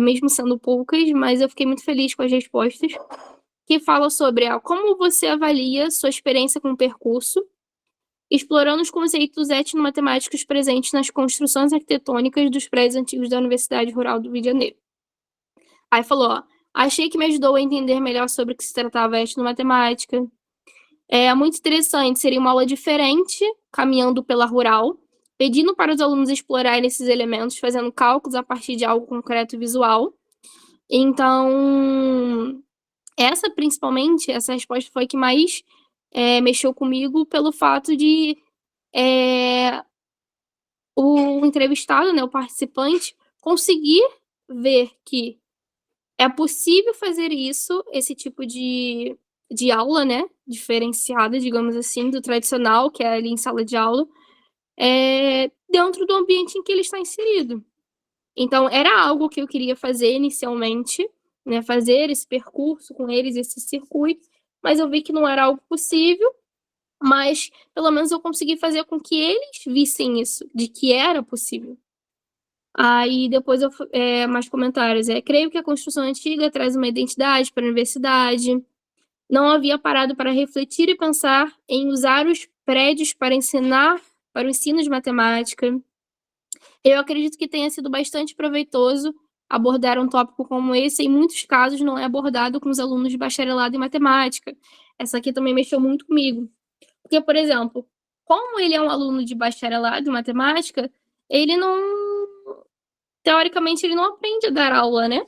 mesmo sendo poucas, mas eu fiquei muito feliz com as respostas, que falam sobre como você avalia sua experiência com o percurso, explorando os conceitos etnomatemáticos presentes nas construções arquitetônicas dos prédios antigos da Universidade Rural do Rio de Janeiro. Aí falou, achei que me ajudou a entender melhor sobre o que se tratava a etnomatemática. É muito interessante, seria uma aula diferente, caminhando pela rural, pedindo para os alunos explorarem esses elementos, fazendo cálculos a partir de algo concreto e visual. Então, principalmente, essa resposta foi a que mais mexeu comigo, pelo fato de o entrevistado, né, o participante, conseguir ver que é possível fazer isso, esse tipo de aula, né, diferenciada, digamos assim, do tradicional, que é ali em sala de aula, dentro do ambiente em que ele está inserido. Então, era algo que eu queria fazer inicialmente, né, fazer esse percurso com eles, esse circuito, mas eu vi que não era algo possível, mas pelo menos eu consegui fazer com que eles vissem isso, de que era possível. Aí depois mais comentários. Creio que a construção antiga traz uma identidade para a universidade. Não havia parado para refletir e pensar em usar os prédios para ensinar, para o ensino de matemática. Eu acredito que tenha sido bastante proveitoso abordar um tópico como esse. Em muitos casos não é abordado com os alunos de bacharelado em matemática. Essa aqui também mexeu muito comigo. Porque, por exemplo, como ele é um aluno de bacharelado em matemática, ele não... Teoricamente, ele não aprende a dar aula, né?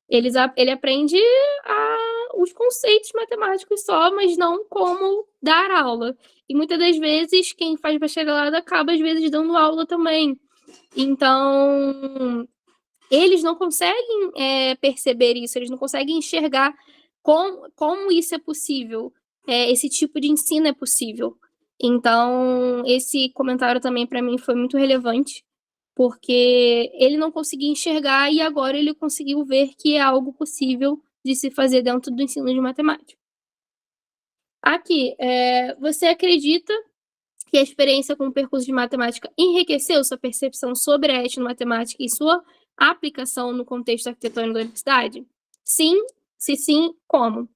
Ele aprende os conceitos matemáticos só, mas não como dar aula. E muitas das vezes, quem faz bacharelado acaba, às vezes, dando aula também. Então, eles não conseguem perceber isso, eles não conseguem enxergar como isso é possível, esse tipo de ensino é possível. Então, esse comentário também, para mim, foi muito relevante, porque ele não conseguia enxergar e agora ele conseguiu ver que é algo possível de se fazer dentro do ensino de matemática. Aqui, você acredita que a experiência com o percurso de matemática enriqueceu sua percepção sobre a etnomatemática e sua aplicação no contexto arquitetônico da universidade? Sim, se sim, como?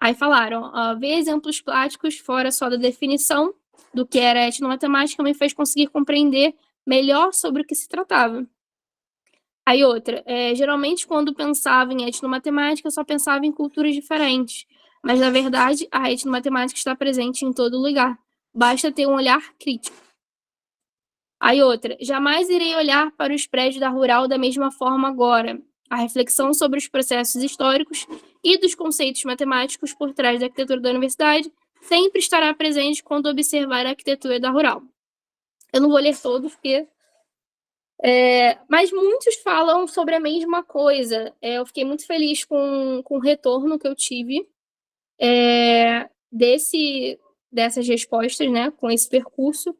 Aí falaram, ver exemplos práticos fora só da definição do que era etnomatemática me fez conseguir compreender melhor sobre o que se tratava. Aí outra, geralmente quando pensava em etnomatemática, eu só pensava em culturas diferentes, mas na verdade a etnomatemática está presente em todo lugar, basta ter um olhar crítico. Aí outra, jamais irei olhar para os prédios da Rural da mesma forma agora. A reflexão sobre os processos históricos e dos conceitos matemáticos por trás da arquitetura da universidade sempre estará presente quando observar a arquitetura da Rural. Eu não vou ler todos, porque... mas muitos falam sobre a mesma coisa. Eu fiquei muito feliz com o retorno que eu tive dessas respostas, né, com esse percurso,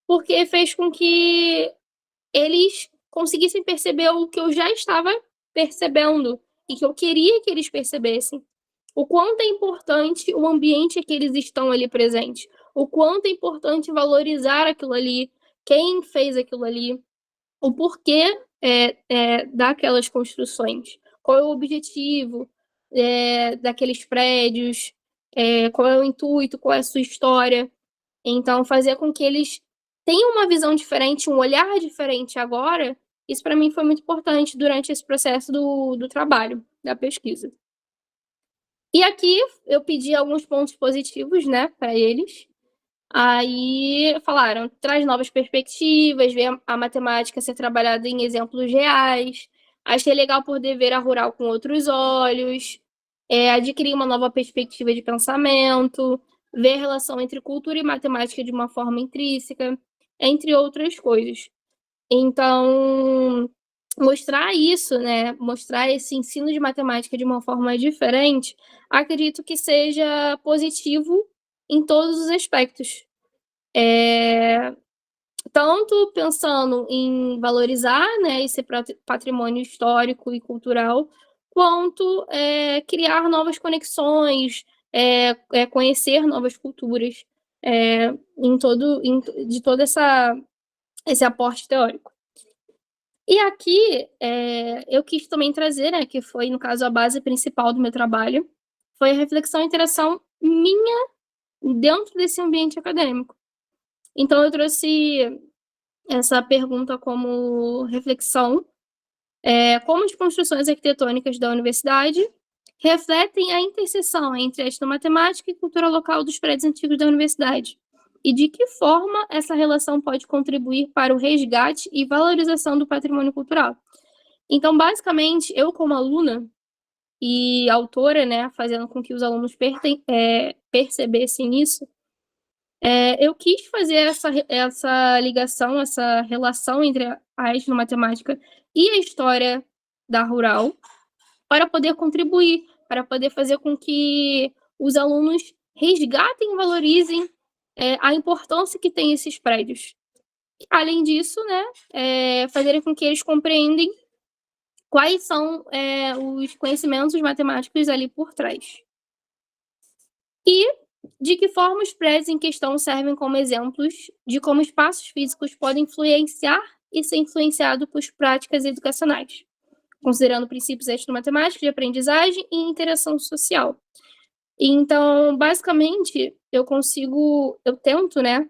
porque fez com que eles conseguissem perceber o que eu já estava percebendo e que eu queria que eles percebessem. O quanto é importante o ambiente que eles estão ali presentes. O quanto é importante valorizar aquilo ali, quem fez aquilo ali, o porquê daquelas construções, qual é o objetivo daqueles prédios, qual é o intuito, qual é a sua história. Então, fazer com que eles tenham uma visão diferente, um olhar diferente agora, isso para mim foi muito importante durante esse processo do trabalho, da pesquisa. E aqui eu pedi alguns pontos positivos, né, para eles. Aí falaram, traz novas perspectivas, ver a matemática ser trabalhada em exemplos reais. Achei legal poder ver a Rural com outros olhos, adquirir uma nova perspectiva de pensamento, ver a relação entre cultura e matemática de uma forma intrínseca, entre outras coisas. Então, mostrar isso, né, mostrar esse ensino de matemática de uma forma diferente, acredito que seja positivo em todos os aspectos. Tanto pensando em valorizar, né, esse patrimônio histórico e cultural, quanto criar novas conexões, conhecer novas culturas de todo esse aporte teórico. E aqui eu quis também trazer, né, que foi, no caso, a base principal do meu trabalho, foi a reflexão e interação minha dentro desse ambiente acadêmico. Então, eu trouxe essa pergunta como reflexão. Como as construções arquitetônicas da universidade refletem a interseção entre a etnomatemática e cultura local dos prédios antigos da universidade? E de que forma essa relação pode contribuir para o resgate e valorização do patrimônio cultural? Então, basicamente, eu como aluna e autora, né, fazendo com que os alunos percebessem isso, eu quis fazer essa ligação, essa relação entre a etnomatemática e a história da Rural para poder contribuir, para poder fazer com que os alunos resgatem e valorizem a importância que tem esses prédios. Além disso, né, fazerem com que eles compreendem quais são os conhecimentos matemáticos ali por trás. E de que forma os prédios em questão servem como exemplos de como espaços físicos podem influenciar e ser influenciado por práticas educacionais, considerando princípios etnomatemáticos de aprendizagem e interação social. Então, basicamente, eu tento, né,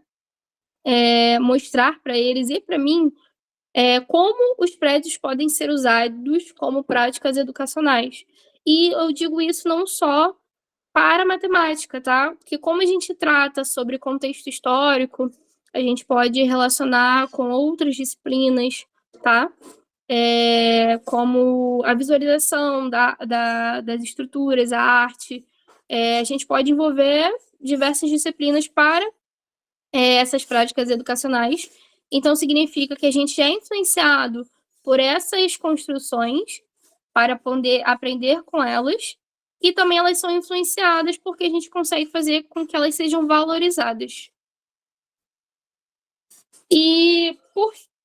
mostrar para eles e para mim como os prédios podem ser usados como práticas educacionais. E eu digo isso não só para a matemática, tá? Porque como a gente trata sobre contexto histórico, a gente pode relacionar com outras disciplinas, tá? Como a visualização das estruturas, a arte. A gente pode envolver diversas disciplinas para essas práticas educacionais. Então, significa que a gente é influenciado por essas construções para poder aprender com elas, e também elas são influenciadas porque a gente consegue fazer com que elas sejam valorizadas. E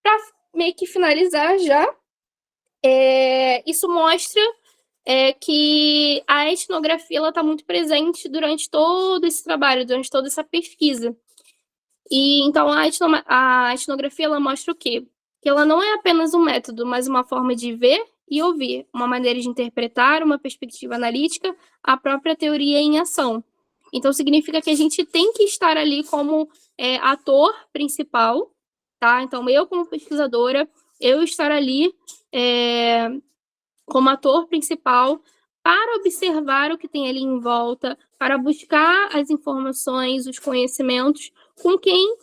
para meio que finalizar já, isso mostra que a etnografia está muito presente durante todo esse trabalho, durante toda essa pesquisa. E então a etnografia ela mostra o quê? Que ela não é apenas um método, mas uma forma de ver e ouvir, uma maneira de interpretar, uma perspectiva analítica, a própria teoria em ação. Então significa que a gente tem que estar ali como ator principal, tá? Então eu como pesquisadora, eu estar ali como ator principal para observar o que tem ali em volta, para buscar as informações, os conhecimentos com quem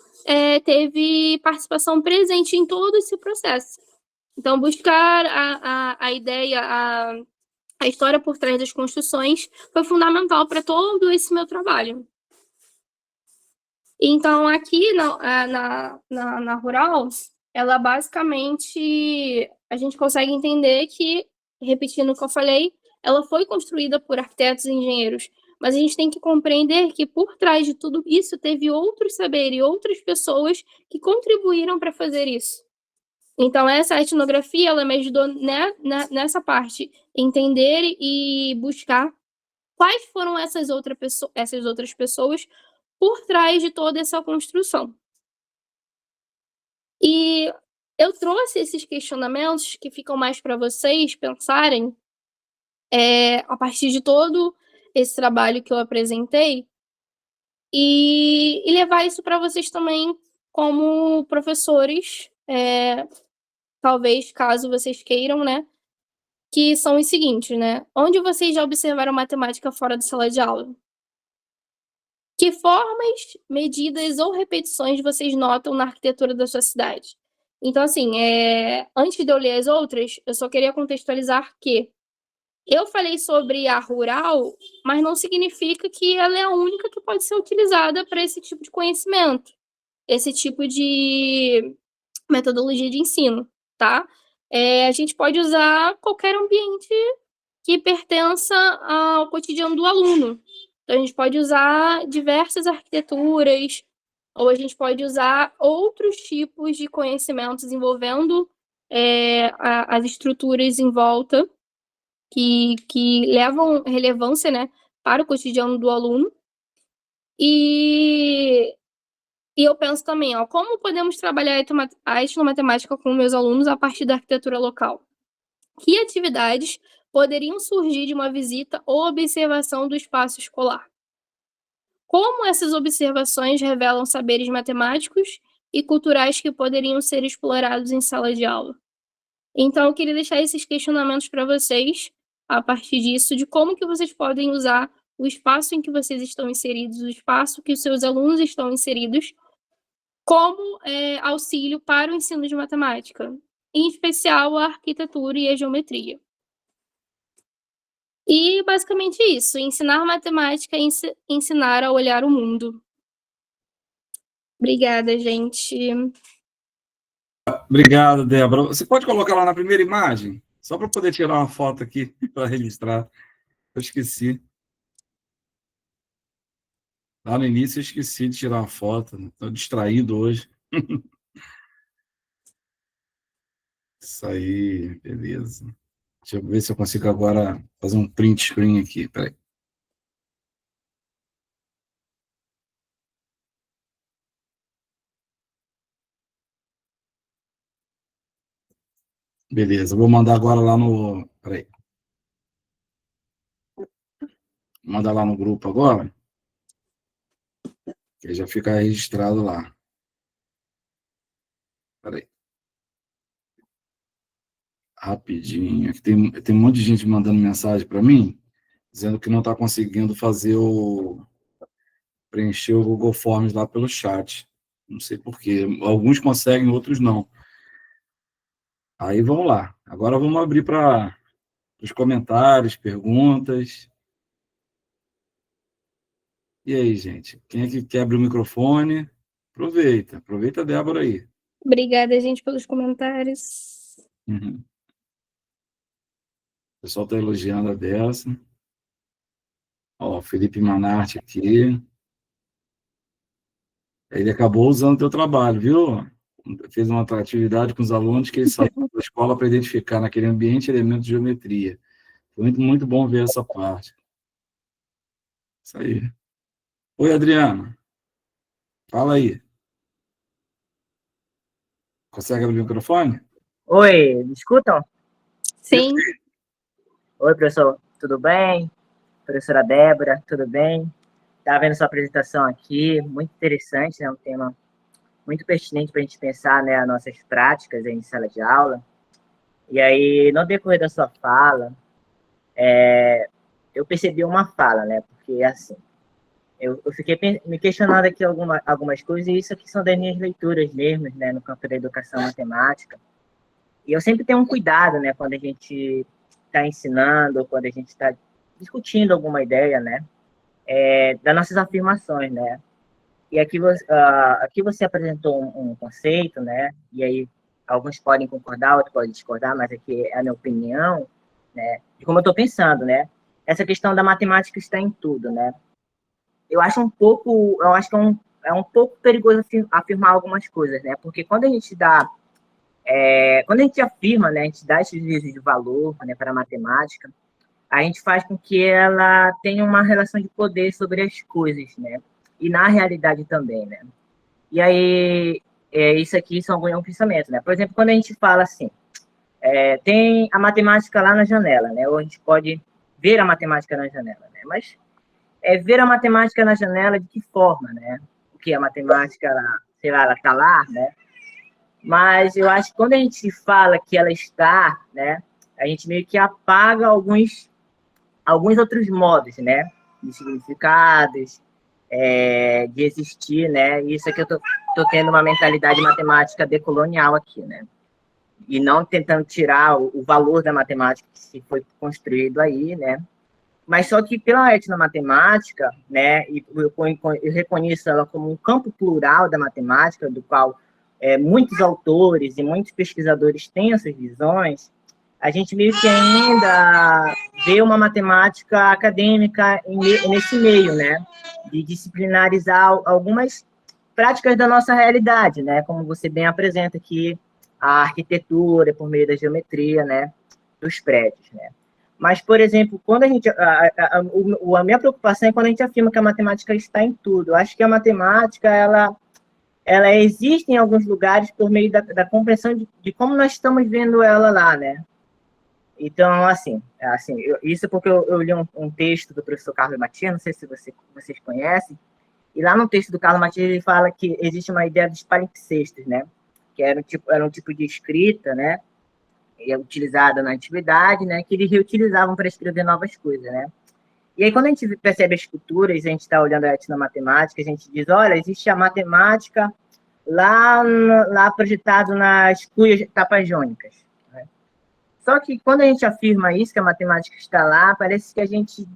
teve participação presente em todo esse processo. Então, buscar a ideia, a história por trás das construções foi fundamental para todo esse meu trabalho. Então, aqui na Rural, ela basicamente, a gente consegue entender que, repetindo o que eu falei, ela foi construída por arquitetos e engenheiros, mas a gente tem que compreender que por trás de tudo isso teve outros saberes e outras pessoas que contribuíram para fazer isso. Então, essa etnografia, ela me ajudou nessa parte, entender e buscar quais foram essas outras pessoas por trás de toda essa construção. E eu trouxe esses questionamentos que ficam mais para vocês pensarem a partir de todo esse trabalho que eu apresentei e levar isso para vocês também como professores, talvez, caso vocês queiram, né? Que são os seguintes, né? Onde vocês já observaram matemática fora da sala de aula? Que formas, medidas ou repetições vocês notam na arquitetura da sua cidade? Então, assim, antes de eu ler as outras, eu só queria contextualizar que eu falei sobre a Rural, mas não significa que ela é a única que pode ser utilizada para esse tipo de conhecimento, esse tipo de metodologia de ensino, tá? A gente pode usar qualquer ambiente que pertença ao cotidiano do aluno. Então, a gente pode usar diversas arquiteturas, ou a gente pode usar outros tipos de conhecimentos envolvendo as estruturas em volta, que levam relevância, né, para o cotidiano do aluno. E eu penso também, como podemos trabalhar a etnomatemática com meus alunos a partir da arquitetura local? Que atividades poderiam surgir de uma visita ou observação do espaço escolar? Como essas observações revelam saberes matemáticos e culturais que poderiam ser explorados em sala de aula? Então, eu queria deixar esses questionamentos para vocês, a partir disso, de como que vocês podem usar o espaço em que vocês estão inseridos, o espaço que os seus alunos estão inseridos, como auxílio para o ensino de matemática, em especial a arquitetura e a geometria. E, basicamente, isso. Ensinar matemática e ensinar a olhar o mundo. Obrigada, gente. Obrigado, Débora. Você pode colocar lá na primeira imagem? Só para poder tirar uma foto aqui para registrar. Eu esqueci. Lá no início eu esqueci de tirar uma foto. Estou distraído hoje. Isso aí, beleza. Deixa eu ver se eu consigo agora fazer um print screen aqui. Peraí. Beleza, vou mandar agora lá no... Peraí. Vou mandar lá no grupo agora. Que já fica registrado lá. Peraí. Rapidinho. Aqui tem um monte de gente mandando mensagem para mim, dizendo que não está conseguindo preencher o Google Forms lá pelo chat. Não sei por quê. Alguns conseguem, outros não. Aí vamos lá. Agora vamos abrir para os comentários, perguntas. E aí, gente? Quem é que quer abrir o microfone? Aproveita a Débora aí. Obrigada, gente, pelos comentários. Uhum. O pessoal está elogiando a dessa. Ó, Felipe Manarte aqui. Ele acabou usando o teu trabalho, viu? fez uma atividade com os alunos que eles saíram da escola para identificar naquele ambiente elementos de geometria. Foi muito, muito bom ver essa parte. Isso aí. Oi, Adriana. Fala aí. Consegue abrir o microfone? Oi, me escutam? Sim. Oi, professor, tudo bem? Professora Débora, tudo bem? Estava vendo sua apresentação aqui, muito interessante, né? Um tema muito pertinente para a gente pensar, né, as nossas práticas em sala de aula. E aí, no decorrer da sua fala, eu percebi uma fala, né? Porque, assim, eu fiquei me questionando aqui algumas coisas, e isso aqui são das minhas leituras mesmo, né, no campo da educação matemática. E eu sempre tenho um cuidado, né, quando a gente está ensinando, ou quando a gente está discutindo alguma ideia, né, das nossas afirmações, né. E aqui você apresentou um conceito, né, e aí alguns podem concordar, outros podem discordar, mas aqui é a minha opinião, né, de como eu estou pensando, né. Essa questão da matemática está em tudo, né. Eu acho que é um pouco perigoso afirmar algumas coisas, né, porque quando a gente afirma, né, a gente dá esses juízos de valor, né, para a matemática, a gente faz com que ela tenha uma relação de poder sobre as coisas, né, e na realidade também, né. E aí, isso aqui é um pensamento, né. Por exemplo, quando a gente fala assim, tem a matemática lá na janela, né, ou a gente pode ver a matemática na janela, né, mas ver a matemática na janela de que forma, né, porque a matemática, sei lá, ela está lá, né. Mas eu acho que quando a gente fala que ela está, né, a gente meio que apaga alguns outros modos, né, de significados, de existir, né. Isso aqui eu tô tendo uma mentalidade matemática decolonial aqui, né, e não tentando tirar o valor da matemática que se foi construído aí, né. Mas só que pela etnomatemática, né, e eu reconheço ela como um campo plural da matemática, do qual muitos autores e muitos pesquisadores têm essas visões, a gente meio que ainda vê uma matemática acadêmica nesse meio, né, de disciplinarizar algumas práticas da nossa realidade, né, como você bem apresenta aqui, a arquitetura por meio da geometria, né, dos prédios, né. Mas, por exemplo, quando a minha preocupação é quando a gente afirma que a matemática está em tudo. Eu acho que a matemática, ela existe em alguns lugares por meio da compreensão de como nós estamos vendo ela lá, né? Então, isso porque eu li um texto do professor Carlos Matias, não sei se vocês conhecem, e lá no texto do Carlos Matias ele fala que existe uma ideia dos palimpsestos, né? Que era um tipo de escrita, né? Utilizada na antiguidade, né? Que eles reutilizavam para escrever novas coisas, né? E aí, quando a gente percebe as culturas, a gente está olhando a etnomatemática, a gente diz, olha, existe a matemática lá projetado nas cuias tapajônicas. Né? Só que quando a gente afirma isso, que a matemática está lá, parece que a gente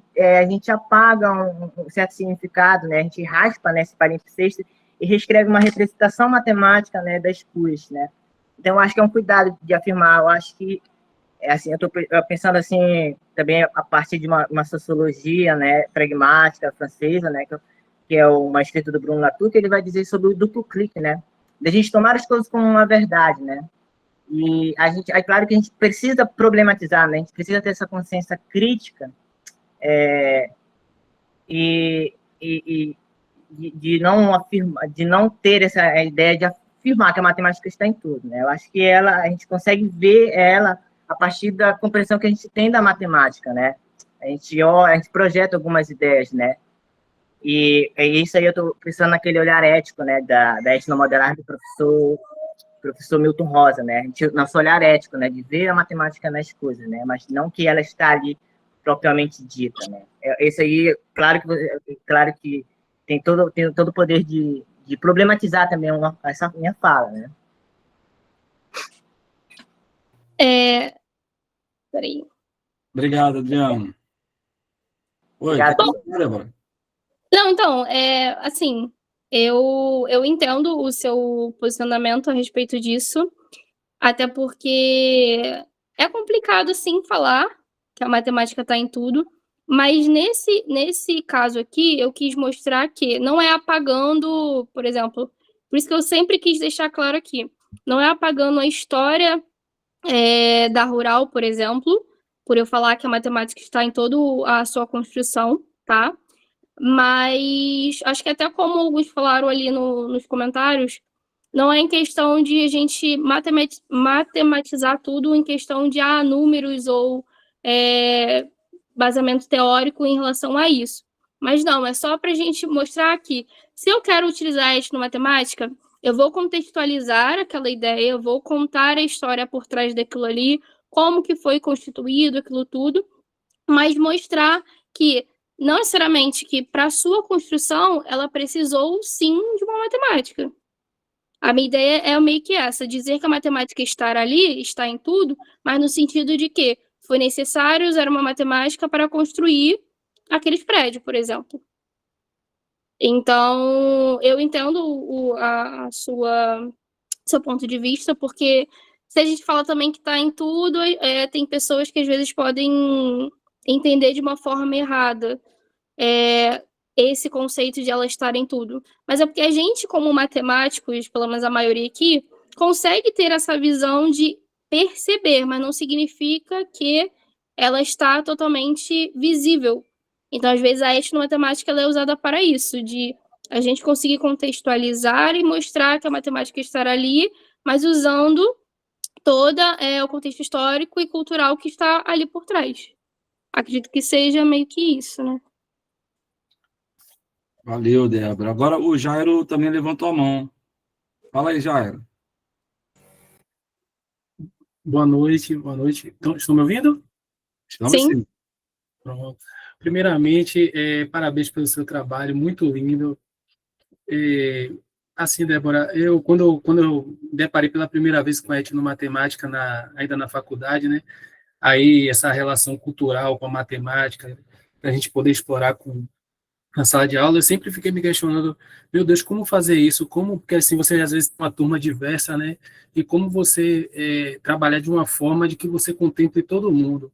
apaga um certo significado, né? A gente raspa, né, esse palimpsesto e reescreve uma representação matemática, né, das cuias, né? Então, eu acho que é um cuidado de afirmar, eu acho que assim, eu estou pensando assim, também a partir de uma sociologia, né, pragmática francesa, né, que é uma escrita do Bruno Latour, que ele vai dizer sobre o duplo clique, né, da gente tomar as coisas como uma verdade, né, e é claro que a gente precisa problematizar, né, a gente precisa ter essa consciência crítica de não ter essa ideia de afirmar que a matemática está em tudo, né, eu acho que a gente consegue ver ela a partir da compreensão que a gente tem da matemática, né? A gente projeta algumas ideias, né? E isso aí eu estou pensando naquele olhar ético, né? Da etnomodelagem do professor Milton Rosa, né? Nosso olhar ético, né? De ver a matemática nas coisas, né? Mas não que ela está ali propriamente dita, né? Esse aí, claro que tem todo o poder de problematizar também essa minha fala, né? Peraí. Obrigado, Adriano. Oi, Obrigado. Não, então, assim, eu entendo o seu posicionamento a respeito disso, até porque é complicado, sim, falar que a matemática está em tudo, mas nesse caso aqui, eu quis mostrar que não é apagando, por exemplo, por isso que eu sempre quis deixar claro aqui, Não é apagando a história da Rural, por exemplo, por eu falar que a matemática está em toda a sua construção, tá? Mas acho que até como alguns falaram ali nos comentários, não é em questão de a gente matematizar tudo em questão de números ou basamento teórico em relação a isso. Mas não, é só para a gente mostrar que se eu quero utilizar etnomatemática, eu vou contextualizar aquela ideia, eu vou contar a história por trás daquilo ali, como que foi constituído aquilo tudo, mas mostrar que não necessariamente que para sua construção ela precisou sim de uma matemática. A minha ideia é meio que essa, dizer que a matemática estar ali, está em tudo, mas no sentido de que foi necessário usar uma matemática para construir aqueles prédios, por exemplo. Então, eu entendo seu ponto de vista, porque se a gente fala também que está em tudo, tem pessoas que às vezes podem entender de uma forma errada esse conceito de ela estar em tudo. Mas é porque a gente, como matemáticos, pelo menos a maioria aqui, consegue ter essa visão de perceber, mas não significa que ela está totalmente visível. Então, às vezes, a etnomatemática ela é usada para isso, de a gente conseguir contextualizar e mostrar que a matemática estará ali, mas usando todo o contexto histórico e cultural que está ali por trás. Acredito que seja meio que isso, né? Valeu, Débora. Agora o Jairo também levantou a mão. Fala aí, Jairo. Boa noite, boa noite. Estão me ouvindo? Estamos Sim. sim. Pronto. Primeiramente, parabéns pelo seu trabalho, muito lindo. Assim, Débora, quando eu deparei pela primeira vez com a etnomatemática ainda na faculdade, né? Aí essa relação cultural com a matemática, para a gente poder explorar na sala de aula, eu sempre fiquei me questionando, meu Deus, como fazer isso? Porque assim, você às vezes tem uma turma diversa, né? E como você trabalhar de uma forma de que você contemple todo mundo.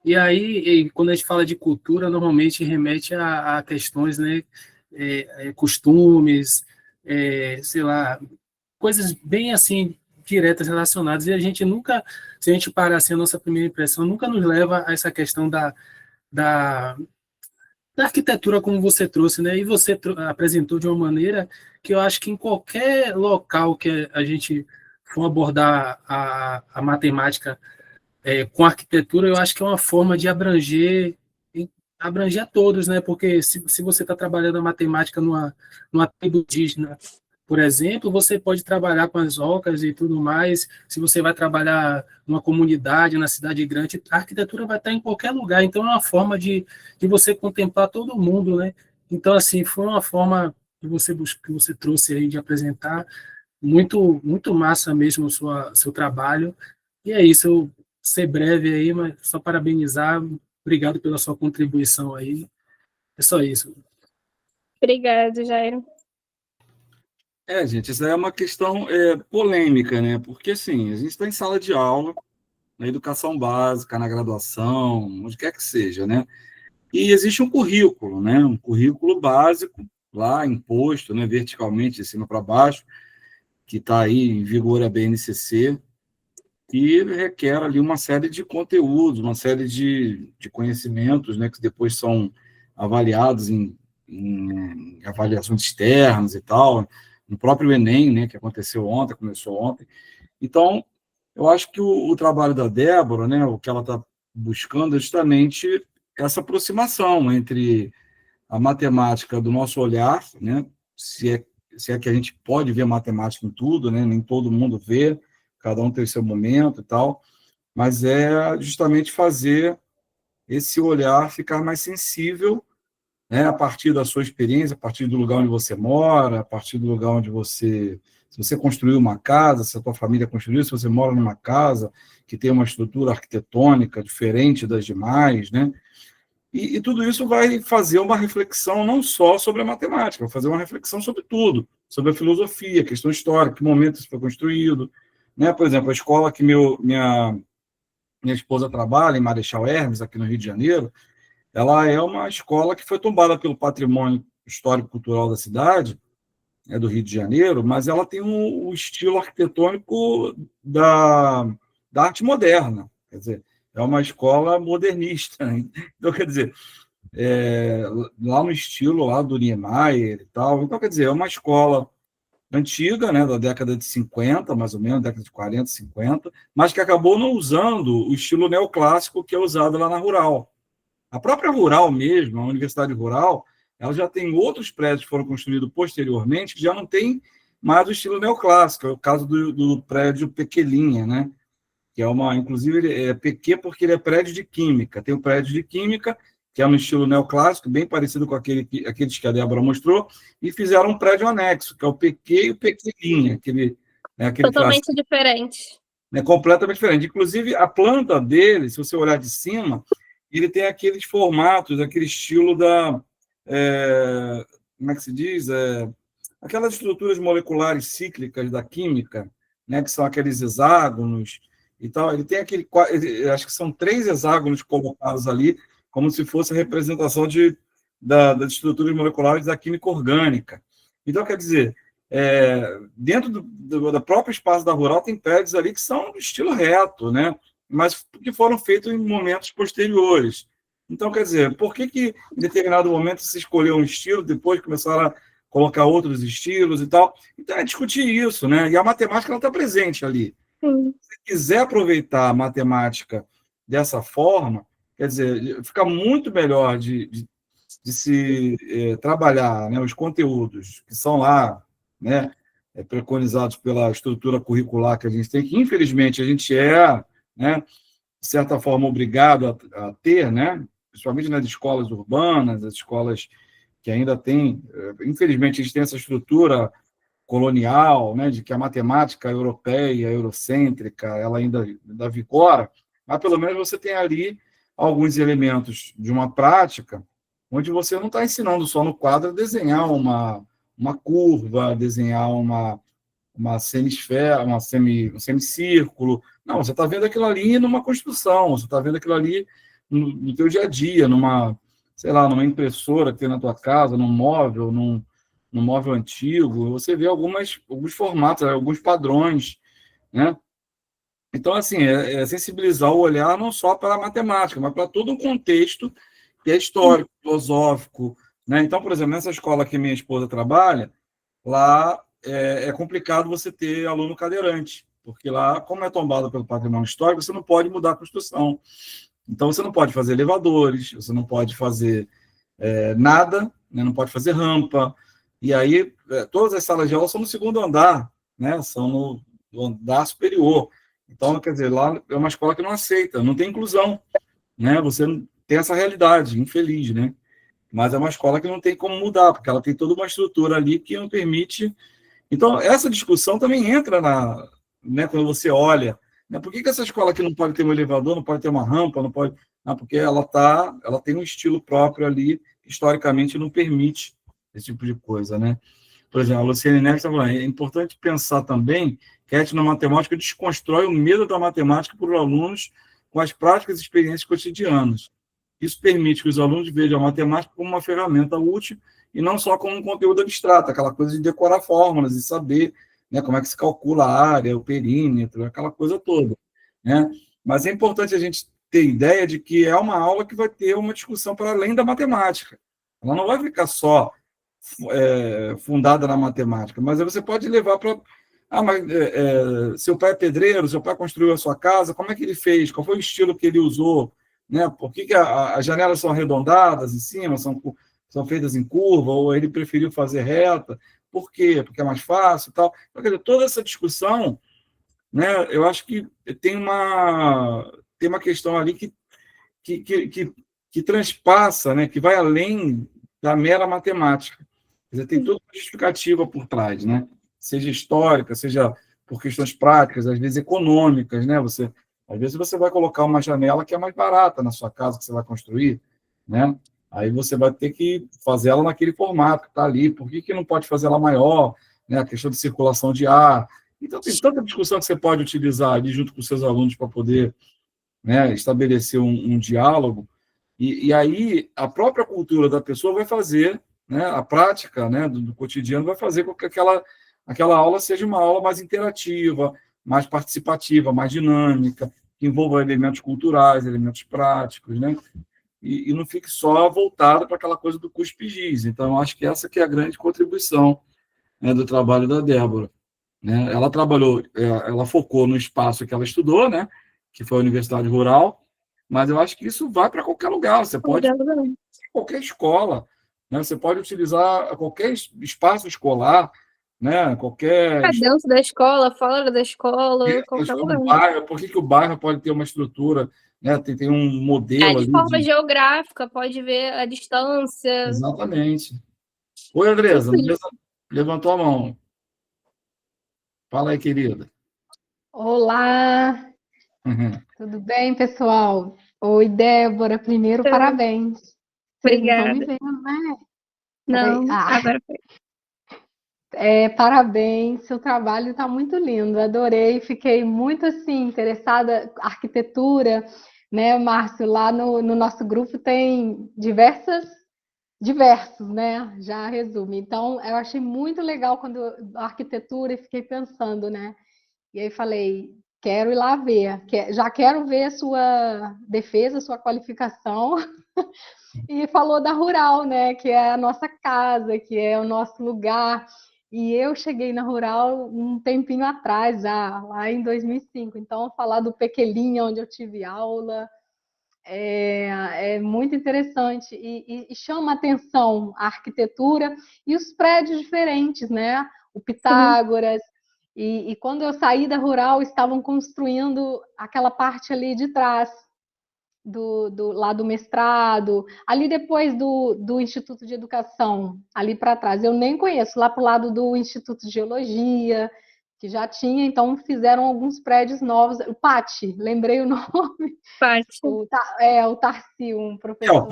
E aí, quando a gente fala de cultura, normalmente remete a questões, né? Costumes, sei lá, coisas bem assim, diretas relacionadas. E a gente nunca, se a gente parar assim, a nossa primeira impressão, nunca nos leva a essa questão da arquitetura como você trouxe, né? E você apresentou de uma maneira que eu acho que em qualquer local que a gente for abordar a matemática com arquitetura, eu acho que é uma forma de abranger a todos, né? Porque se você está trabalhando a matemática numa tribo indígena, por exemplo, você pode trabalhar com as ocas e tudo mais. Se você vai trabalhar numa comunidade, na cidade grande, a arquitetura vai estar em qualquer lugar. Então, é uma forma de você contemplar todo mundo, né? Então, assim, foi uma forma que você trouxe aí de apresentar. Muito, muito massa mesmo o seu trabalho. E é isso, eu ser breve aí, mas só parabenizar. Obrigado pela sua contribuição aí. É só isso. Obrigada, Jairo. Gente, essa é uma questão polêmica, né? Porque, assim, a gente está em sala de aula, na educação básica, na graduação, onde quer que seja, né? E existe um currículo, né? Um currículo básico, lá, imposto, né? Verticalmente, de cima para baixo, que está aí em vigor a BNCC, e requer ali uma série de conteúdos, uma série de conhecimentos, né? Que depois são avaliados em avaliações externas e tal, no próprio Enem, né, que começou ontem. Então, eu acho que o trabalho da Débora, né, o que ela está buscando é justamente essa aproximação entre a matemática do nosso olhar, né, se é que a gente pode ver matemática em tudo, né, nem todo mundo vê, cada um tem o seu momento e tal, mas é justamente fazer esse olhar ficar mais sensível, né, a partir da sua experiência, a partir do lugar onde você mora, a partir do lugar onde se você construiu uma casa, se a tua família construiu, se você mora numa casa que tem uma estrutura arquitetônica diferente das demais, né? E tudo isso vai fazer uma reflexão não só sobre a matemática, vai fazer uma reflexão sobre tudo, sobre a filosofia, a questão histórica, que momento isso foi construído, né? Por exemplo, a escola que minha esposa trabalha, em Marechal Hermes, aqui no Rio de Janeiro, ela é uma escola que foi tombada pelo patrimônio histórico-cultural da cidade é do Rio de Janeiro, mas ela tem o estilo arquitetônico da arte moderna, quer dizer, é uma escola modernista. Então, quer dizer, lá no estilo lá do Niemeyer e tal. Então, quer dizer, é uma escola antiga, né, da década de 50, mais ou menos, década de 40, 50, mas que acabou não usando o estilo neoclássico que é usado lá na Rural. A própria Rural mesmo, a Universidade Rural, ela já tem outros prédios que foram construídos posteriormente que já não tem mais o estilo neoclássico. É o caso do prédio Pequelinha, né? Que é inclusive, ele é PQ porque ele é prédio de química. Tem o prédio de química, que é no estilo neoclássico, bem parecido com aqueles que a Débora mostrou, e fizeram um prédio anexo, que é o PQ e o Pequelinha, aquele Totalmente diferente. Completamente diferente. Inclusive, a planta dele, se você olhar de cima, ele tem aqueles formatos, aquele estilo como é que se diz? Aquelas estruturas moleculares cíclicas da química, né, que são aqueles hexágonos e tal. Ele tem acho que são 3 hexágonos colocados ali, como se fosse a representação das estruturas moleculares da química orgânica. Então, quer dizer, dentro do próprio espaço da Rural tem prédios ali que são do estilo reto, né? Mas que foram feitos em momentos posteriores. Então, quer dizer, por que em determinado momento se escolheu um estilo, depois começaram a colocar outros estilos e tal? Então, é discutir isso, né? E a matemática está presente ali. Se quiser aproveitar a matemática dessa forma, quer dizer, fica muito melhor de se trabalhar, né, os conteúdos que são lá, né, preconizados pela estrutura curricular que a gente tem, que infelizmente a gente né, de certa forma, obrigado a ter, né, principalmente nas escolas urbanas, as escolas que ainda têm, infelizmente, a gente tem essa estrutura colonial, né, de que a matemática europeia, eurocêntrica, ela ainda vigora, mas pelo menos você tem ali alguns elementos de uma prática onde você não está ensinando só no quadro a desenhar uma curva, desenhar uma semisfera, um semicírculo. Não, você está vendo aquilo ali numa construção, você está vendo aquilo ali no teu dia a dia, sei lá, numa impressora que tem na tua casa, num móvel, num móvel antigo, você vê alguns formatos, alguns padrões, né? Então, assim, sensibilizar o olhar não só para a matemática, mas para todo um contexto que é histórico, filosófico, né? Então, por exemplo, nessa escola que minha esposa trabalha, lá é complicado você ter aluno cadeirante, porque lá, como é tombado pelo patrimônio histórico, você não pode mudar a construção. Então, você não pode fazer elevadores, você não pode fazer nada, né? Não pode fazer rampa. E aí, todas as salas de aula são no segundo andar, né? São no andar superior. Então, quer dizer, lá é uma escola que não aceita, não tem inclusão, né? Você não tem essa realidade, infeliz, né? Mas é uma escola que não tem como mudar, porque ela tem toda uma estrutura ali que não permite. Então, essa discussão também entra né, quando você olha, né? Por que essa escola aqui não pode ter um elevador, não pode ter uma rampa, não pode... porque ela tem um estilo próprio ali, que historicamente não permite esse tipo de coisa, né? Por exemplo, a Luciane Neves está falando, é importante pensar também que a etnomatemática desconstrói o medo da matemática por alunos com as práticas e experiências cotidianas. Isso permite que os alunos vejam a matemática como uma ferramenta útil e não só como um conteúdo abstrato, aquela coisa de decorar fórmulas e saber, né, como é que se calcula a área, o perímetro, aquela coisa toda, né? Mas é importante a gente ter ideia de que é uma aula que vai ter uma discussão para além da matemática. Ela não vai ficar só fundada na matemática, mas você pode levar para... seu pai é pedreiro, seu pai construiu a sua casa, como é que ele fez? Qual foi o estilo que ele usou? Né? Por que as janelas são arredondadas em cima, são feitas em curva, ou ele preferiu fazer reta? Por quê? Porque é mais fácil e tal. Então, quer dizer, toda essa discussão, né, eu acho que tem uma questão ali que transpassa, né, que vai além da mera matemática. Quer dizer, tem toda uma justificativa por trás, né? Seja histórica, seja por questões práticas, às vezes econômicas, né? Às vezes você vai colocar uma janela que é mais barata na sua casa que você vai construir, né? Aí você vai ter que fazer ela naquele formato que está ali. Por que não pode fazer ela maior? Né? A questão de circulação de ar. Então, tem tanta discussão que você pode utilizar ali junto com os seus alunos para poder, né, estabelecer um diálogo. E aí, a própria cultura da pessoa vai fazer né, a prática, né, do cotidiano vai fazer com que aquela aula seja uma aula mais interativa, mais participativa, mais dinâmica, que envolva elementos culturais, elementos práticos, né? E não fique só voltado para aquela coisa do cuspigis. Então, eu acho que essa que é a grande contribuição, né, do trabalho da Débora, né? Ela trabalhou, ela focou no espaço que ela estudou, né, que foi a Universidade Rural, mas eu acho que isso vai para qualquer lugar. Você pode qualquer escola, né? Você pode utilizar qualquer espaço escolar, né? Qualquer Dentro da escola, fora da escola, qualquer lugar. bairro. Por que o bairro pode ter uma estrutura, né? Tem um modelo De ali forma geográfica, pode ver a distância. Exatamente. Oi, Andresa, levantou a mão. Fala aí, querida. Olá, tudo bem, pessoal? Oi, Débora, primeiro, parabéns. Vocês não estão me Obrigada. vendo, né? Não, Ah, agora foi. parabéns, seu trabalho está muito lindo, adorei, fiquei muito, assim, interessada, arquitetura, né, Márcio? Lá no nosso grupo tem diversos, né? Já resume. Então, eu achei muito legal quando a arquitetura e fiquei pensando, né? E aí falei, quero ir lá ver, já quero ver a sua defesa, a sua qualificação. E falou da Rural, né? Que é a nossa casa, que é o nosso lugar. E eu cheguei na Rural um tempinho atrás, já, lá em 2005. Então, falar do Pequelinha, onde eu tive aula, é muito interessante e chama a atenção a arquitetura e os prédios diferentes, né? O Pitágoras. E quando eu saí da Rural, estavam construindo aquela parte ali de trás, lá do mestrado, ali depois do Instituto de Educação, ali para trás. Eu nem conheço, lá para o lado do Instituto de Geologia, que já tinha, então fizeram alguns prédios novos. O Pati, lembrei o nome. Pati. O Tarci, um professor.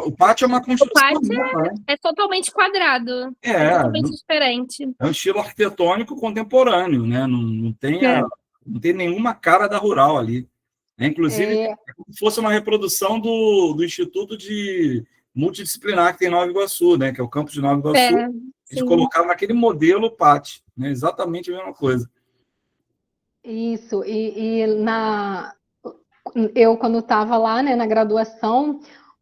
O pátio é uma construção. O pátio é totalmente quadrado. É totalmente diferente. É um estilo arquitetônico contemporâneo, né? Não tem nenhuma cara da Rural ali. Inclusive, é como se fosse uma reprodução do Instituto de Multidisciplinar que tem em Nova Iguaçu, né? Que é o campus de Nova Iguaçu. Eles colocaram naquele modelo PAT, né? Exatamente a mesma coisa. Isso, eu, quando estava lá, né, na graduação,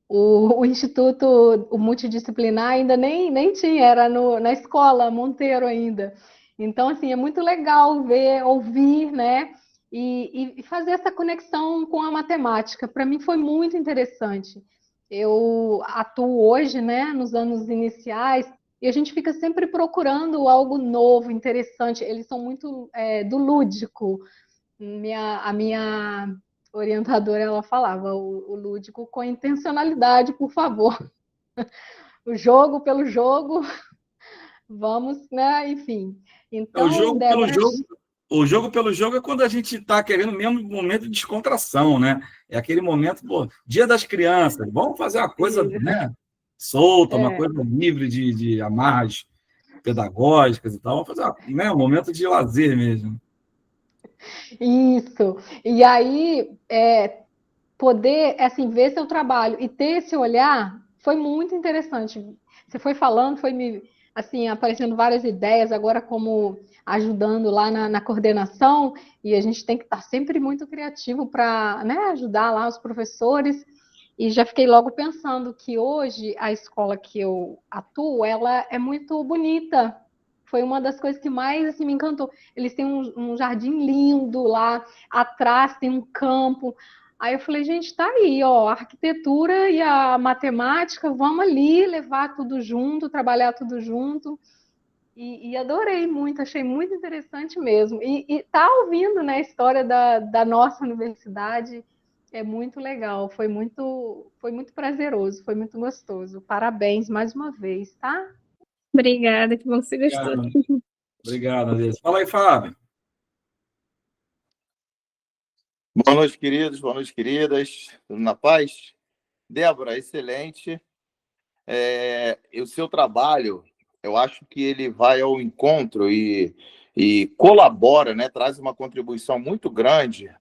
o Instituto Multidisciplinar ainda nem tinha, era na escola Monteiro ainda. Então, assim, é muito legal ver, ouvir, né, e fazer essa conexão com a matemática. Para mim foi muito interessante. Eu atuo hoje, né, nos anos iniciais, e a gente fica sempre procurando algo novo, interessante. Eles são muito do lúdico. A minha orientadora, ela falava, o lúdico com intencionalidade, por favor. O jogo pelo jogo, vamos, né? Enfim. Então, o jogo pelo jogo é quando a gente está querendo mesmo um momento de descontração, né? É aquele momento, Dia das Crianças, vamos fazer uma coisa, né, solta, uma coisa livre de amarras pedagógicas e tal, vamos fazer um momento de lazer mesmo. Isso. E aí, poder, assim, ver seu trabalho e ter esse olhar foi muito interessante. Você foi falando, foi me, assim, aparecendo várias ideias, agora como ajudando lá na coordenação, e a gente tem que estar sempre muito criativo para, né, ajudar lá os professores. E já fiquei logo pensando que hoje a escola que eu atuo, ela é muito bonita. Foi uma das coisas que mais, assim, me encantou. Eles têm um jardim lindo lá, atrás tem um campo. Aí eu falei, gente, tá aí, ó, a arquitetura e a matemática, vamos ali levar tudo junto, trabalhar tudo junto. E adorei muito, achei muito interessante mesmo. E tá ouvindo, né, a história da nossa universidade é muito legal, foi muito prazeroso, foi muito gostoso. Parabéns mais uma vez, tá? Obrigada, que bom que você gostou. Obrigado, Andressa. Fala aí, Fábio. Boa noite, queridos, boa noite, queridas. Tudo na paz? Débora, excelente. O seu trabalho, eu acho que ele vai ao encontro e colabora, né? Traz uma contribuição muito grande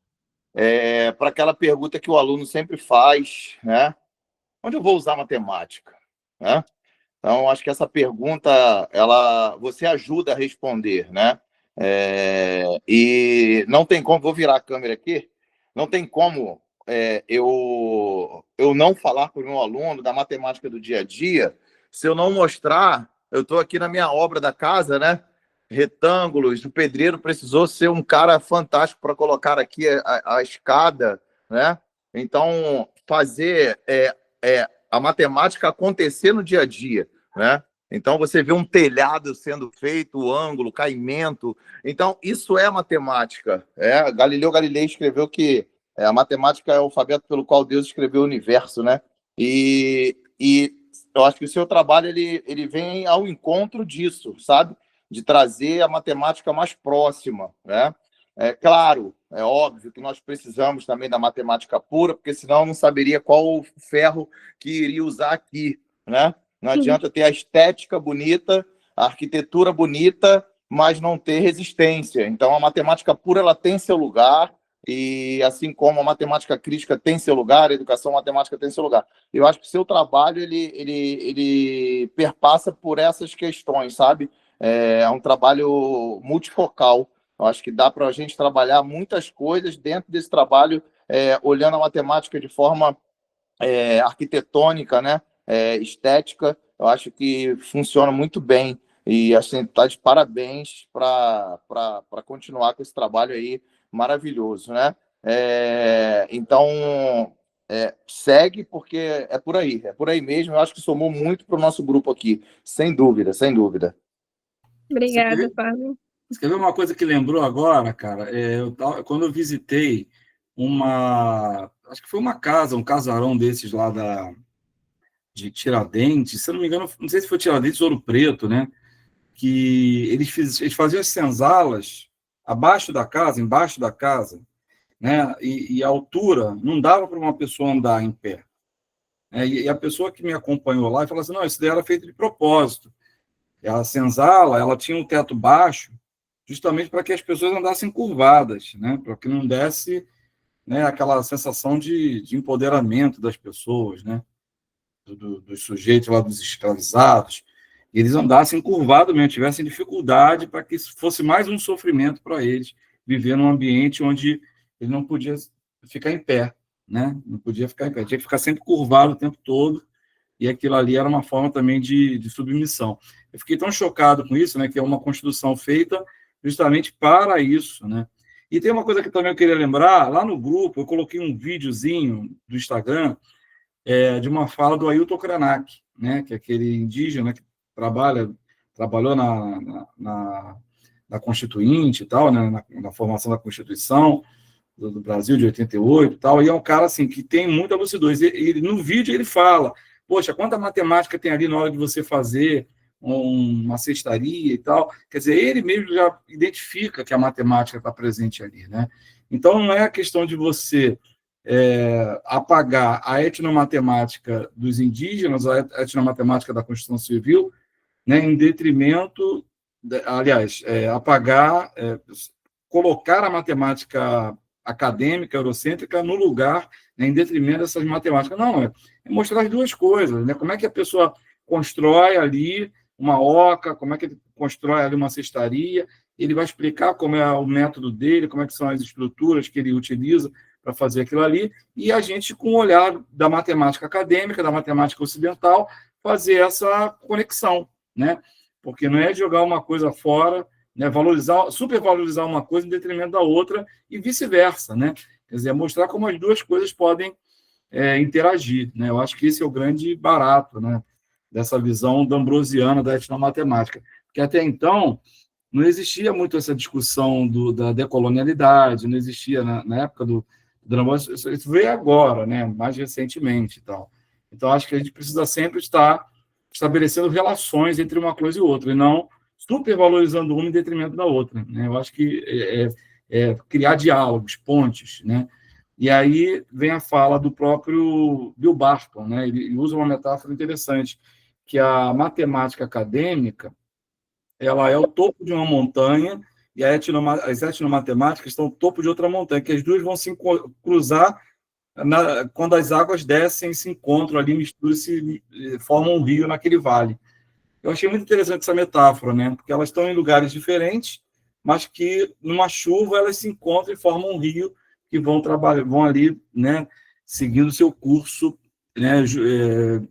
para aquela pergunta que o aluno sempre faz, né? Onde eu vou usar matemática? Né? Então, acho que essa pergunta, você ajuda a responder, né? E não tem como, vou virar a câmera aqui, não tem como eu não falar para o meu aluno da matemática do dia a dia se eu não mostrar. Eu estou aqui na minha obra da casa, né? Retângulos, o pedreiro precisou ser um cara fantástico para colocar aqui a escada, né? Então, fazer a matemática acontecer no dia a dia, né? Então, você vê um telhado sendo feito, o ângulo, caimento. Então, isso é matemática. Galileu Galilei escreveu que a matemática é o alfabeto pelo qual Deus escreveu o universo, né? E eu acho que o seu trabalho ele vem ao encontro disso, sabe? De trazer a matemática mais próxima, né? Claro, é óbvio que nós precisamos também da matemática pura, porque senão eu não saberia qual o ferro que iria usar aqui, né? Não adianta ter a estética bonita, a arquitetura bonita, mas não ter resistência. Então, a matemática pura ela tem seu lugar, e assim como a matemática crítica tem seu lugar, a educação matemática tem seu lugar. Eu acho que o seu trabalho ele perpassa por essas questões, sabe? É um trabalho multifocal. Eu acho que dá para a gente trabalhar muitas coisas dentro desse trabalho, olhando a matemática de forma arquitetônica, né? Estética. Eu acho que funciona muito bem. E assim, está de parabéns para continuar com esse trabalho aí maravilhoso, né? Então, segue, porque é por aí mesmo. Eu acho que somou muito para o nosso grupo aqui, sem dúvida, sem dúvida. Obrigada, Fábio. Você quer ver uma coisa que lembrou agora, cara? Quando eu visitei acho que foi uma casa, um casarão desses lá de Tiradentes, se eu não me engano, não sei se foi Tiradentes ou Ouro Preto, né? Que eles faziam as senzalas embaixo da casa, né? E a altura não dava para uma pessoa andar em pé. E a pessoa que me acompanhou lá falou assim, não, isso daí era feito de propósito. A senzala, ela tinha um teto baixo justamente para que as pessoas andassem curvadas, né? Para que não desse, né, aquela sensação de empoderamento das pessoas, né? Dos sujeitos lá, dos escravizados, eles andassem curvados mesmo, tivessem dificuldade, para que isso fosse mais um sofrimento para eles, viver num ambiente onde ele não podia ficar em pé, né? Não podia ficar em pé, tinha que ficar sempre curvado o tempo todo, e aquilo ali era uma forma também de submissão. Eu fiquei tão chocado com isso, né, que é uma construção feita justamente para isso, né? E tem uma coisa que também eu queria lembrar, lá no grupo, eu coloquei um videozinho do Instagram, de uma fala do Ailton Krenak, né, que é aquele indígena que trabalhou na Constituinte e tal, né, na formação da Constituição do Brasil de 88 e tal, e é um cara assim, que tem muita lucidez. E no vídeo ele fala, poxa, quanta matemática tem ali na hora de você fazer uma cestaria e tal. Quer dizer, ele mesmo já identifica que a matemática está presente ali, né? Então, não é a questão de você apagar a etnomatemática dos indígenas, a etnomatemática da Constituição Civil, né, em detrimento, colocar a matemática acadêmica, eurocêntrica, no lugar, né, em detrimento dessas matemáticas. Não, é mostrar as duas coisas, né? Como é que a pessoa constrói ali uma oca, como é que ele constrói ali uma cestaria, ele vai explicar como é o método dele, como é que são as estruturas que ele utiliza para fazer aquilo ali, e a gente, com o olhar da matemática acadêmica, da matemática ocidental, fazer essa conexão, né? Porque não é jogar uma coisa fora, né? Supervalorizar uma coisa em detrimento da outra e vice-versa, né? Quer dizer, mostrar como as duas coisas podem interagir, né? Eu acho que esse é o grande barato, né, dessa visão ambrosiana da etnomatemática, porque até então não existia muito essa discussão da decolonialidade, não existia na época do Drambós, isso veio agora, né, mais recentemente e tal. Então, acho que a gente precisa sempre estar estabelecendo relações entre uma coisa e outra, e não supervalorizando uma em detrimento da outra, né? Eu acho que criar diálogos, pontes, né? E aí vem a fala do próprio Bill Barton, né? Ele usa uma metáfora interessante, que a matemática acadêmica ela é o topo de uma montanha e as etnomatemáticas estão no topo de outra montanha, que as duas vão se cruzar quando as águas descem, se encontram ali, misturam-se, formam um rio naquele vale. Eu achei muito interessante essa metáfora, né? Porque elas estão em lugares diferentes, mas que numa chuva elas se encontram e formam um rio que vão trabalhar, vão ali, né, seguindo seu curso, né,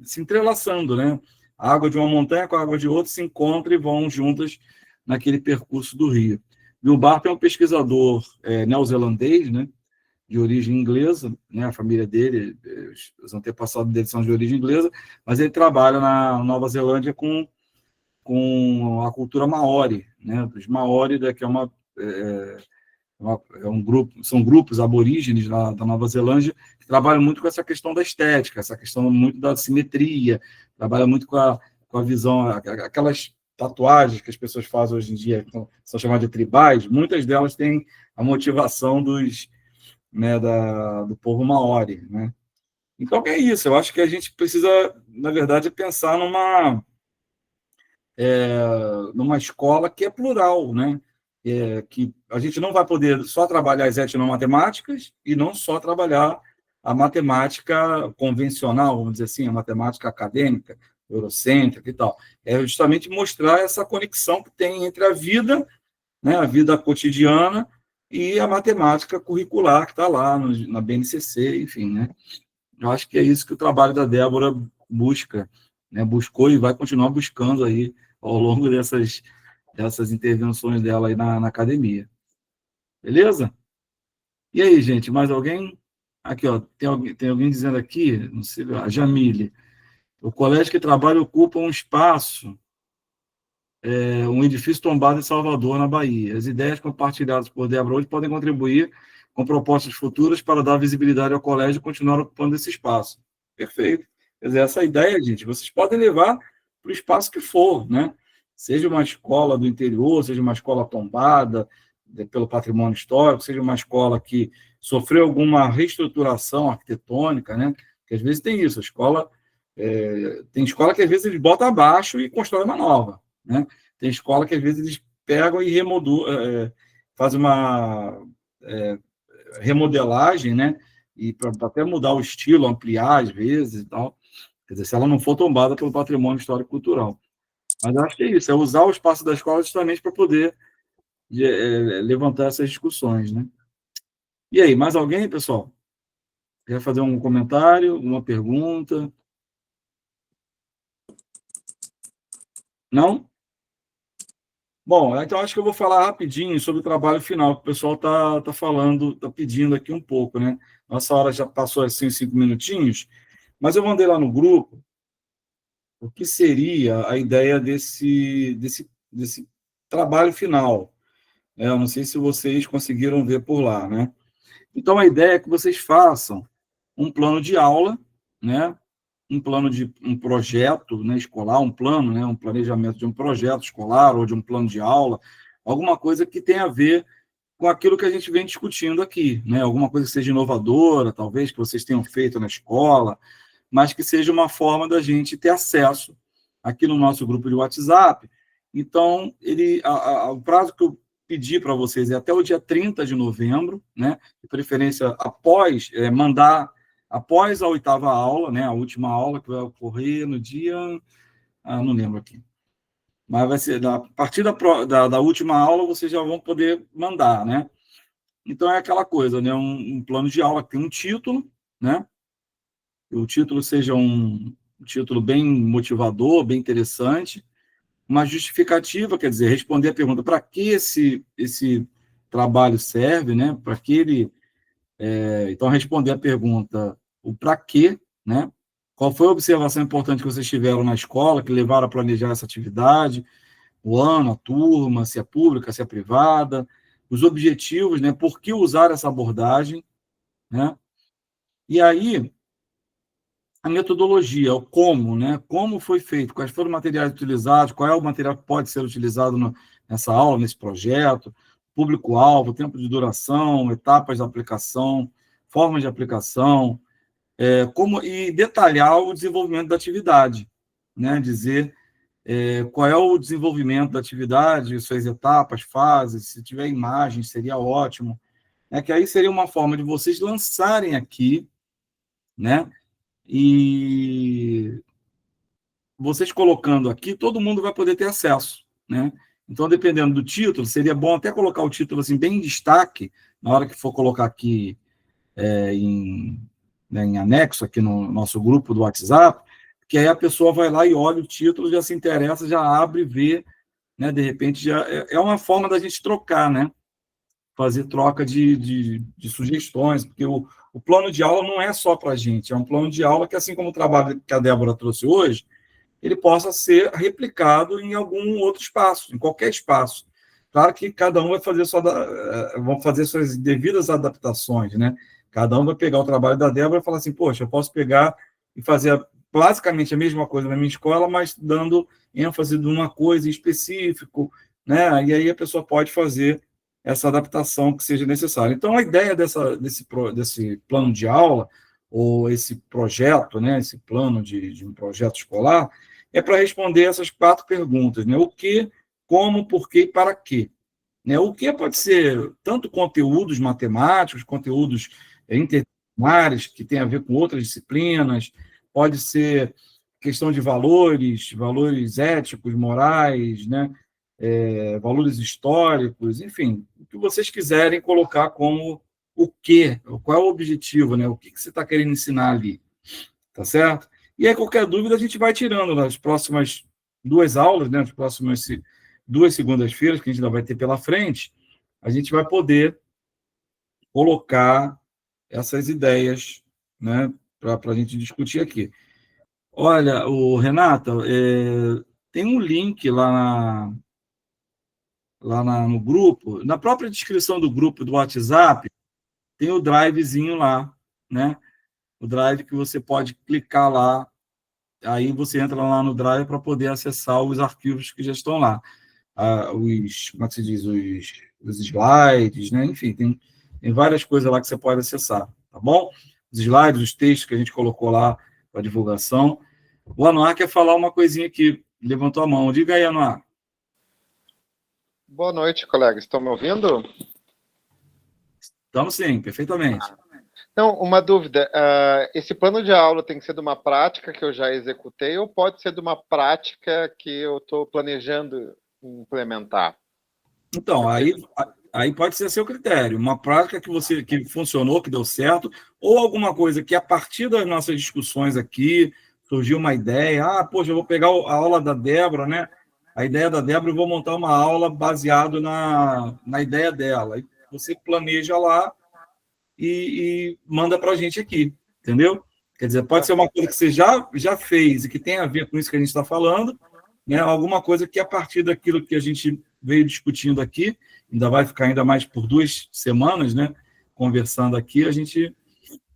se entrelaçando, né? A água de uma montanha com a água de outra se encontram e vão juntas naquele percurso do rio. Bill Barton é um pesquisador neozelandês, né, de origem inglesa, né, a família dele, os antepassados dele são de origem inglesa, mas ele trabalha na Nova Zelândia com a cultura maori, né, dos maori, que é um grupo, são grupos aborígenes da Nova Zelândia que trabalham muito com essa questão da estética, essa questão muito da simetria, trabalham muito com a visão, aquelas tatuagens que as pessoas fazem hoje em dia, que são chamadas de tribais, muitas delas têm a motivação do povo maori, né? Então, é isso, eu acho que a gente precisa, na verdade, pensar numa escola que é plural, né? Que a gente não vai poder só trabalhar as etnomatemáticas e não só trabalhar a matemática convencional, vamos dizer assim, a matemática acadêmica, eurocêntrica e tal. É justamente mostrar essa conexão que tem entre a vida, né, a vida cotidiana e a matemática curricular que está lá na BNCC, enfim, né? Eu acho que é isso que o trabalho da Débora busca, né? Buscou e vai continuar buscando aí ao longo dessas intervenções dela aí na academia. Beleza? E aí, gente, mais alguém? Aqui, ó, tem alguém dizendo aqui, não sei, a Jamile, o colégio que trabalha ocupa um espaço, um edifício tombado em Salvador, na Bahia. As ideias compartilhadas por Débora hoje podem contribuir com propostas futuras para dar visibilidade ao colégio e continuar ocupando esse espaço. Perfeito. Quer dizer, essa ideia, gente, vocês podem levar para o espaço que for, né? Seja uma escola do interior, seja uma escola tombada pelo patrimônio histórico, seja uma escola que sofreu alguma reestruturação arquitetônica, né? Porque às vezes tem isso, tem escola que às vezes eles botam abaixo e constroem uma nova, né? Tem escola que às vezes eles pegam e fazem uma remodelagem, né? E para até mudar o estilo, ampliar às vezes e tal. Quer dizer, se ela não for tombada pelo patrimônio histórico-cultural. Mas eu acho que é isso, é usar o espaço da escola justamente para poder levantar essas discussões, né? E aí, mais alguém, pessoal? Quer fazer um comentário, uma pergunta? Não? Bom, então acho que eu vou falar rapidinho sobre o trabalho final, que o pessoal está falando, está pedindo aqui um pouco, né? Nossa hora já passou assim 5 minutinhos, mas eu mandei lá no grupo o que seria a ideia desse trabalho final. Eu não sei se vocês conseguiram ver por lá, né? Então, a ideia é que vocês façam um plano de aula, né? Um projeto, né, escolar, um plano, né, um planejamento de um projeto escolar ou de um plano de aula, alguma coisa que tenha a ver com aquilo que a gente vem discutindo aqui, né? Alguma coisa que seja inovadora, talvez, que vocês tenham feito na escola, mas que seja uma forma da gente ter acesso aqui no nosso grupo de WhatsApp. Então, o prazo que eu pedi para vocês é até o dia 30 de novembro, né? De preferência mandar após a 8ª aula, né? A última aula que vai ocorrer no dia... não lembro aqui. Mas vai ser, a partir da última aula, vocês já vão poder mandar, né? Então, é aquela coisa, né? Um plano de aula que tem um título, né? O título seja um título bem motivador, bem interessante, uma justificativa, quer dizer, responder a pergunta para que esse trabalho serve, né? Para que ele... então, responder a pergunta, o para quê, né? Qual foi a observação importante que vocês tiveram na escola, que levaram a planejar essa atividade, o ano, a turma, se é pública, se é privada, os objetivos, né? Por que usar essa abordagem, né? E aí, a metodologia, o como, né? Como foi feito, quais foram os materiais utilizados, qual é o material que pode ser utilizado nessa aula, nesse projeto, público-alvo, tempo de duração, etapas de aplicação, formas de aplicação, e detalhar o desenvolvimento da atividade, né? Dizer qual é o desenvolvimento da atividade, suas etapas, fases, se tiver imagens, seria ótimo. Que aí seria uma forma de vocês lançarem aqui, né? E vocês colocando aqui, todo mundo vai poder ter acesso, né? Então, dependendo do título, seria bom até colocar o título assim, bem em destaque, na hora que for colocar aqui em anexo, aqui no nosso grupo do WhatsApp, que aí a pessoa vai lá e olha o título, já se interessa, já abre e vê, né? De repente, já é uma forma da gente trocar, né? Fazer troca de sugestões, porque o plano de aula não é só para a gente, é um plano de aula que, assim como o trabalho que a Débora trouxe hoje, ele possa ser replicado em algum outro espaço, em qualquer espaço. Claro que cada um vai fazer vão fazer suas devidas adaptações, né? Cada um vai pegar o trabalho da Débora e falar assim, poxa, eu posso pegar e fazer basicamente a mesma coisa na minha escola, mas dando ênfase de uma coisa em específico, né? E aí a pessoa pode fazer essa adaptação que seja necessária. Então, a ideia desse plano de aula, ou esse projeto, né, esse plano de um projeto escolar, é para responder essas 4 perguntas, né? O que, como, por quê e para quê. Né? O que pode ser tanto conteúdos matemáticos, conteúdos interdisciplinares, que tem a ver com outras disciplinas, pode ser questão de valores éticos, morais, né? Valores históricos, enfim, o que vocês quiserem colocar como o quê, qual é o objetivo, né? O que você está querendo ensinar ali, tá certo? E aí, qualquer dúvida, a gente vai tirando nas próximas 2 aulas, né? Nas próximas 2 segundas-feiras, que a gente ainda vai ter pela frente, a gente vai poder colocar essas ideias, né? Para a gente discutir aqui. Olha, Renata, tem um link lá no grupo, na própria descrição do grupo do WhatsApp, tem o drivezinho lá, né? O drive que você pode clicar lá, aí você entra lá no drive para poder acessar os arquivos que já estão lá. Como é que se diz? Os slides, né? Enfim, tem várias coisas lá que você pode acessar, tá bom? Os slides, os textos que a gente colocou lá para divulgação. O Anuar quer falar uma coisinha aqui, levantou a mão. Diga aí, Anuar. Boa noite, colegas. Estão me ouvindo? Estamos sim, perfeitamente. Então, uma dúvida. Esse plano de aula tem que ser de uma prática que eu já executei ou pode ser de uma prática que eu estou planejando implementar? Então, aí pode ser a seu critério. Uma prática que funcionou, que deu certo, ou alguma coisa que, a partir das nossas discussões aqui, surgiu uma ideia. Poxa, eu vou pegar a aula da Débora, né? A ideia da Débora, eu vou montar uma aula baseado na ideia dela. E você planeja lá e manda para a gente aqui, entendeu? Quer dizer, pode ser uma coisa que você já fez e que tem a ver com isso que a gente está falando, né? Alguma coisa que, a partir daquilo que a gente veio discutindo aqui, ainda vai ficar ainda mais por 2 semanas, né? Conversando aqui,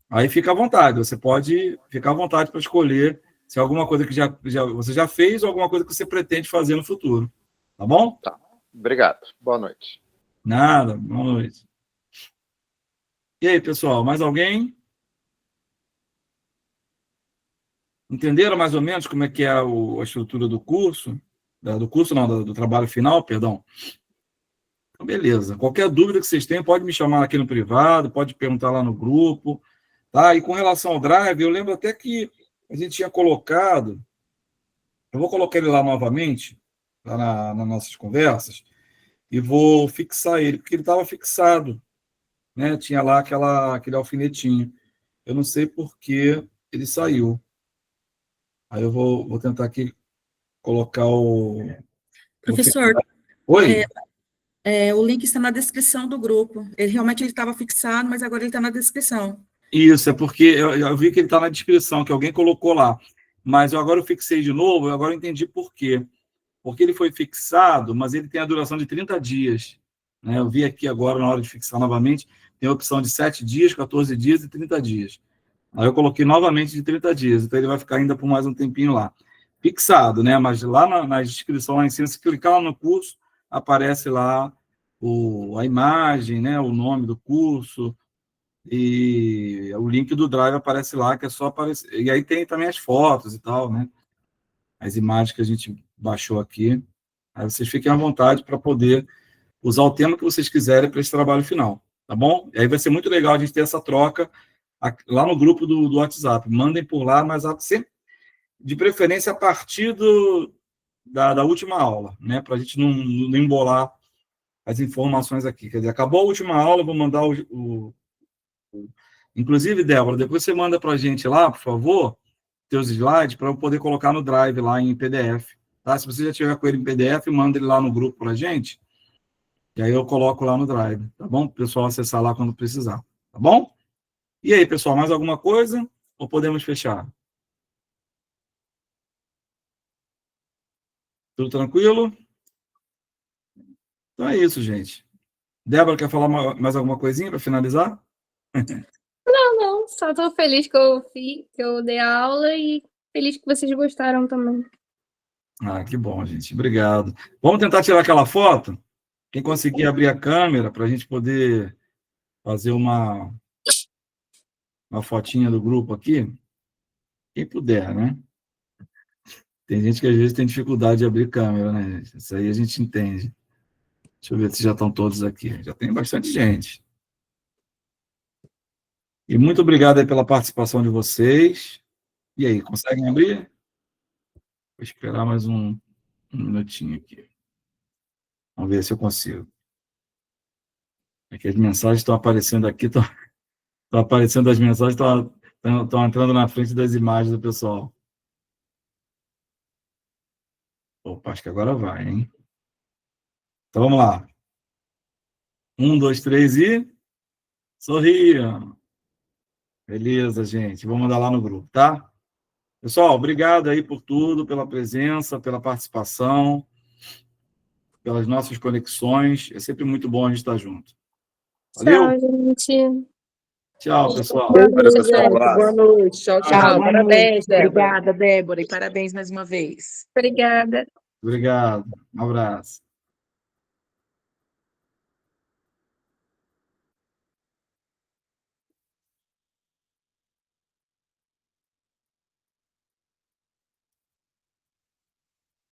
aí fica à vontade, você pode ficar à vontade para escolher se é alguma coisa que você já fez ou alguma coisa que você pretende fazer no futuro. Tá bom? Tá. Obrigado. Boa noite. Nada. Boa noite. E aí, pessoal, mais alguém? Entenderam mais ou menos como é que é a estrutura do curso? Do curso não, do trabalho final, perdão. Então, beleza. Qualquer dúvida que vocês tenham, pode me chamar aqui no privado, pode perguntar lá no grupo. Tá? E com relação ao Drive, eu lembro até que a gente tinha colocado, eu vou colocar ele lá novamente, lá nas nossas conversas, e vou fixar ele, porque ele estava fixado, né? Tinha lá aquele alfinetinho. Eu não sei por que ele saiu. Aí eu vou tentar aqui colocar o... Professor, Oi? o link está na descrição do grupo. Ele realmente estava fixado, mas agora ele está na descrição. Isso, é porque eu vi que ele está na descrição, que alguém colocou lá. Mas agora eu fixei de novo, agora eu entendi por quê. Porque ele foi fixado, mas ele tem a duração de 30 dias. Né? Eu vi aqui agora, na hora de fixar novamente, tem a opção de 7 dias, 14 dias e 30 dias. Aí eu coloquei novamente de 30 dias, então ele vai ficar ainda por mais um tempinho lá. Fixado, né? Mas lá na descrição, lá em cima, se clicar lá no curso, aparece lá a imagem, né? O nome do curso, e o link do Drive aparece lá, que é só aparecer. E aí tem também as fotos e tal, né? As imagens que a gente baixou aqui. Aí vocês fiquem à vontade para poder usar o tema que vocês quiserem para esse trabalho final, tá bom? E aí vai ser muito legal a gente ter essa troca lá no grupo do WhatsApp. Mandem por lá, mas sempre de preferência a partir da última aula, né? Para a gente não embolar as informações aqui. Quer dizer, acabou a última aula, eu vou mandar Inclusive, Débora, depois você manda para a gente lá, por favor, teus slides, para eu poder colocar no Drive lá em PDF. Tá? Se você já tiver com ele em PDF, manda ele lá no grupo para a gente, e aí eu coloco lá no Drive, tá bom? Para o pessoal acessar lá quando precisar, tá bom? E aí, pessoal, mais alguma coisa? Ou podemos fechar? Tudo tranquilo? Então é isso, gente. Débora, quer falar mais alguma coisinha para finalizar? Não, só tô feliz que eu dei a aula e feliz que vocês gostaram também. Ah, que bom, gente. Obrigado. Vamos tentar tirar aquela foto? Quem conseguir abrir a câmera para a gente poder fazer uma fotinha do grupo aqui? Quem puder, né? Tem gente que às vezes tem dificuldade de abrir câmera, né? Isso aí a gente entende. Deixa eu ver se já estão todos aqui. Já tem bastante gente. E muito obrigado aí pela participação de vocês. E aí, conseguem abrir? Vou esperar mais um minutinho aqui. Vamos ver se eu consigo. É que as mensagens estão aparecendo aqui, estão aparecendo as mensagens, estão entrando na frente das imagens do pessoal. Opa, acho que agora vai, hein? Então, vamos lá. 1, 2, 3 e... Sorriam. Beleza, gente. Vou mandar lá no grupo, tá? Pessoal, obrigado aí por tudo, pela presença, pela participação, pelas nossas conexões. É sempre muito bom a gente estar junto. Valeu? Tchau, gente. Tchau, pessoal. Valeu, pessoal. Um abraço. Boa noite. Tchau, tchau. Boa Parabéns, noite. Débora. Obrigada, Débora, e parabéns mais uma vez. Obrigada. Obrigado. Um abraço.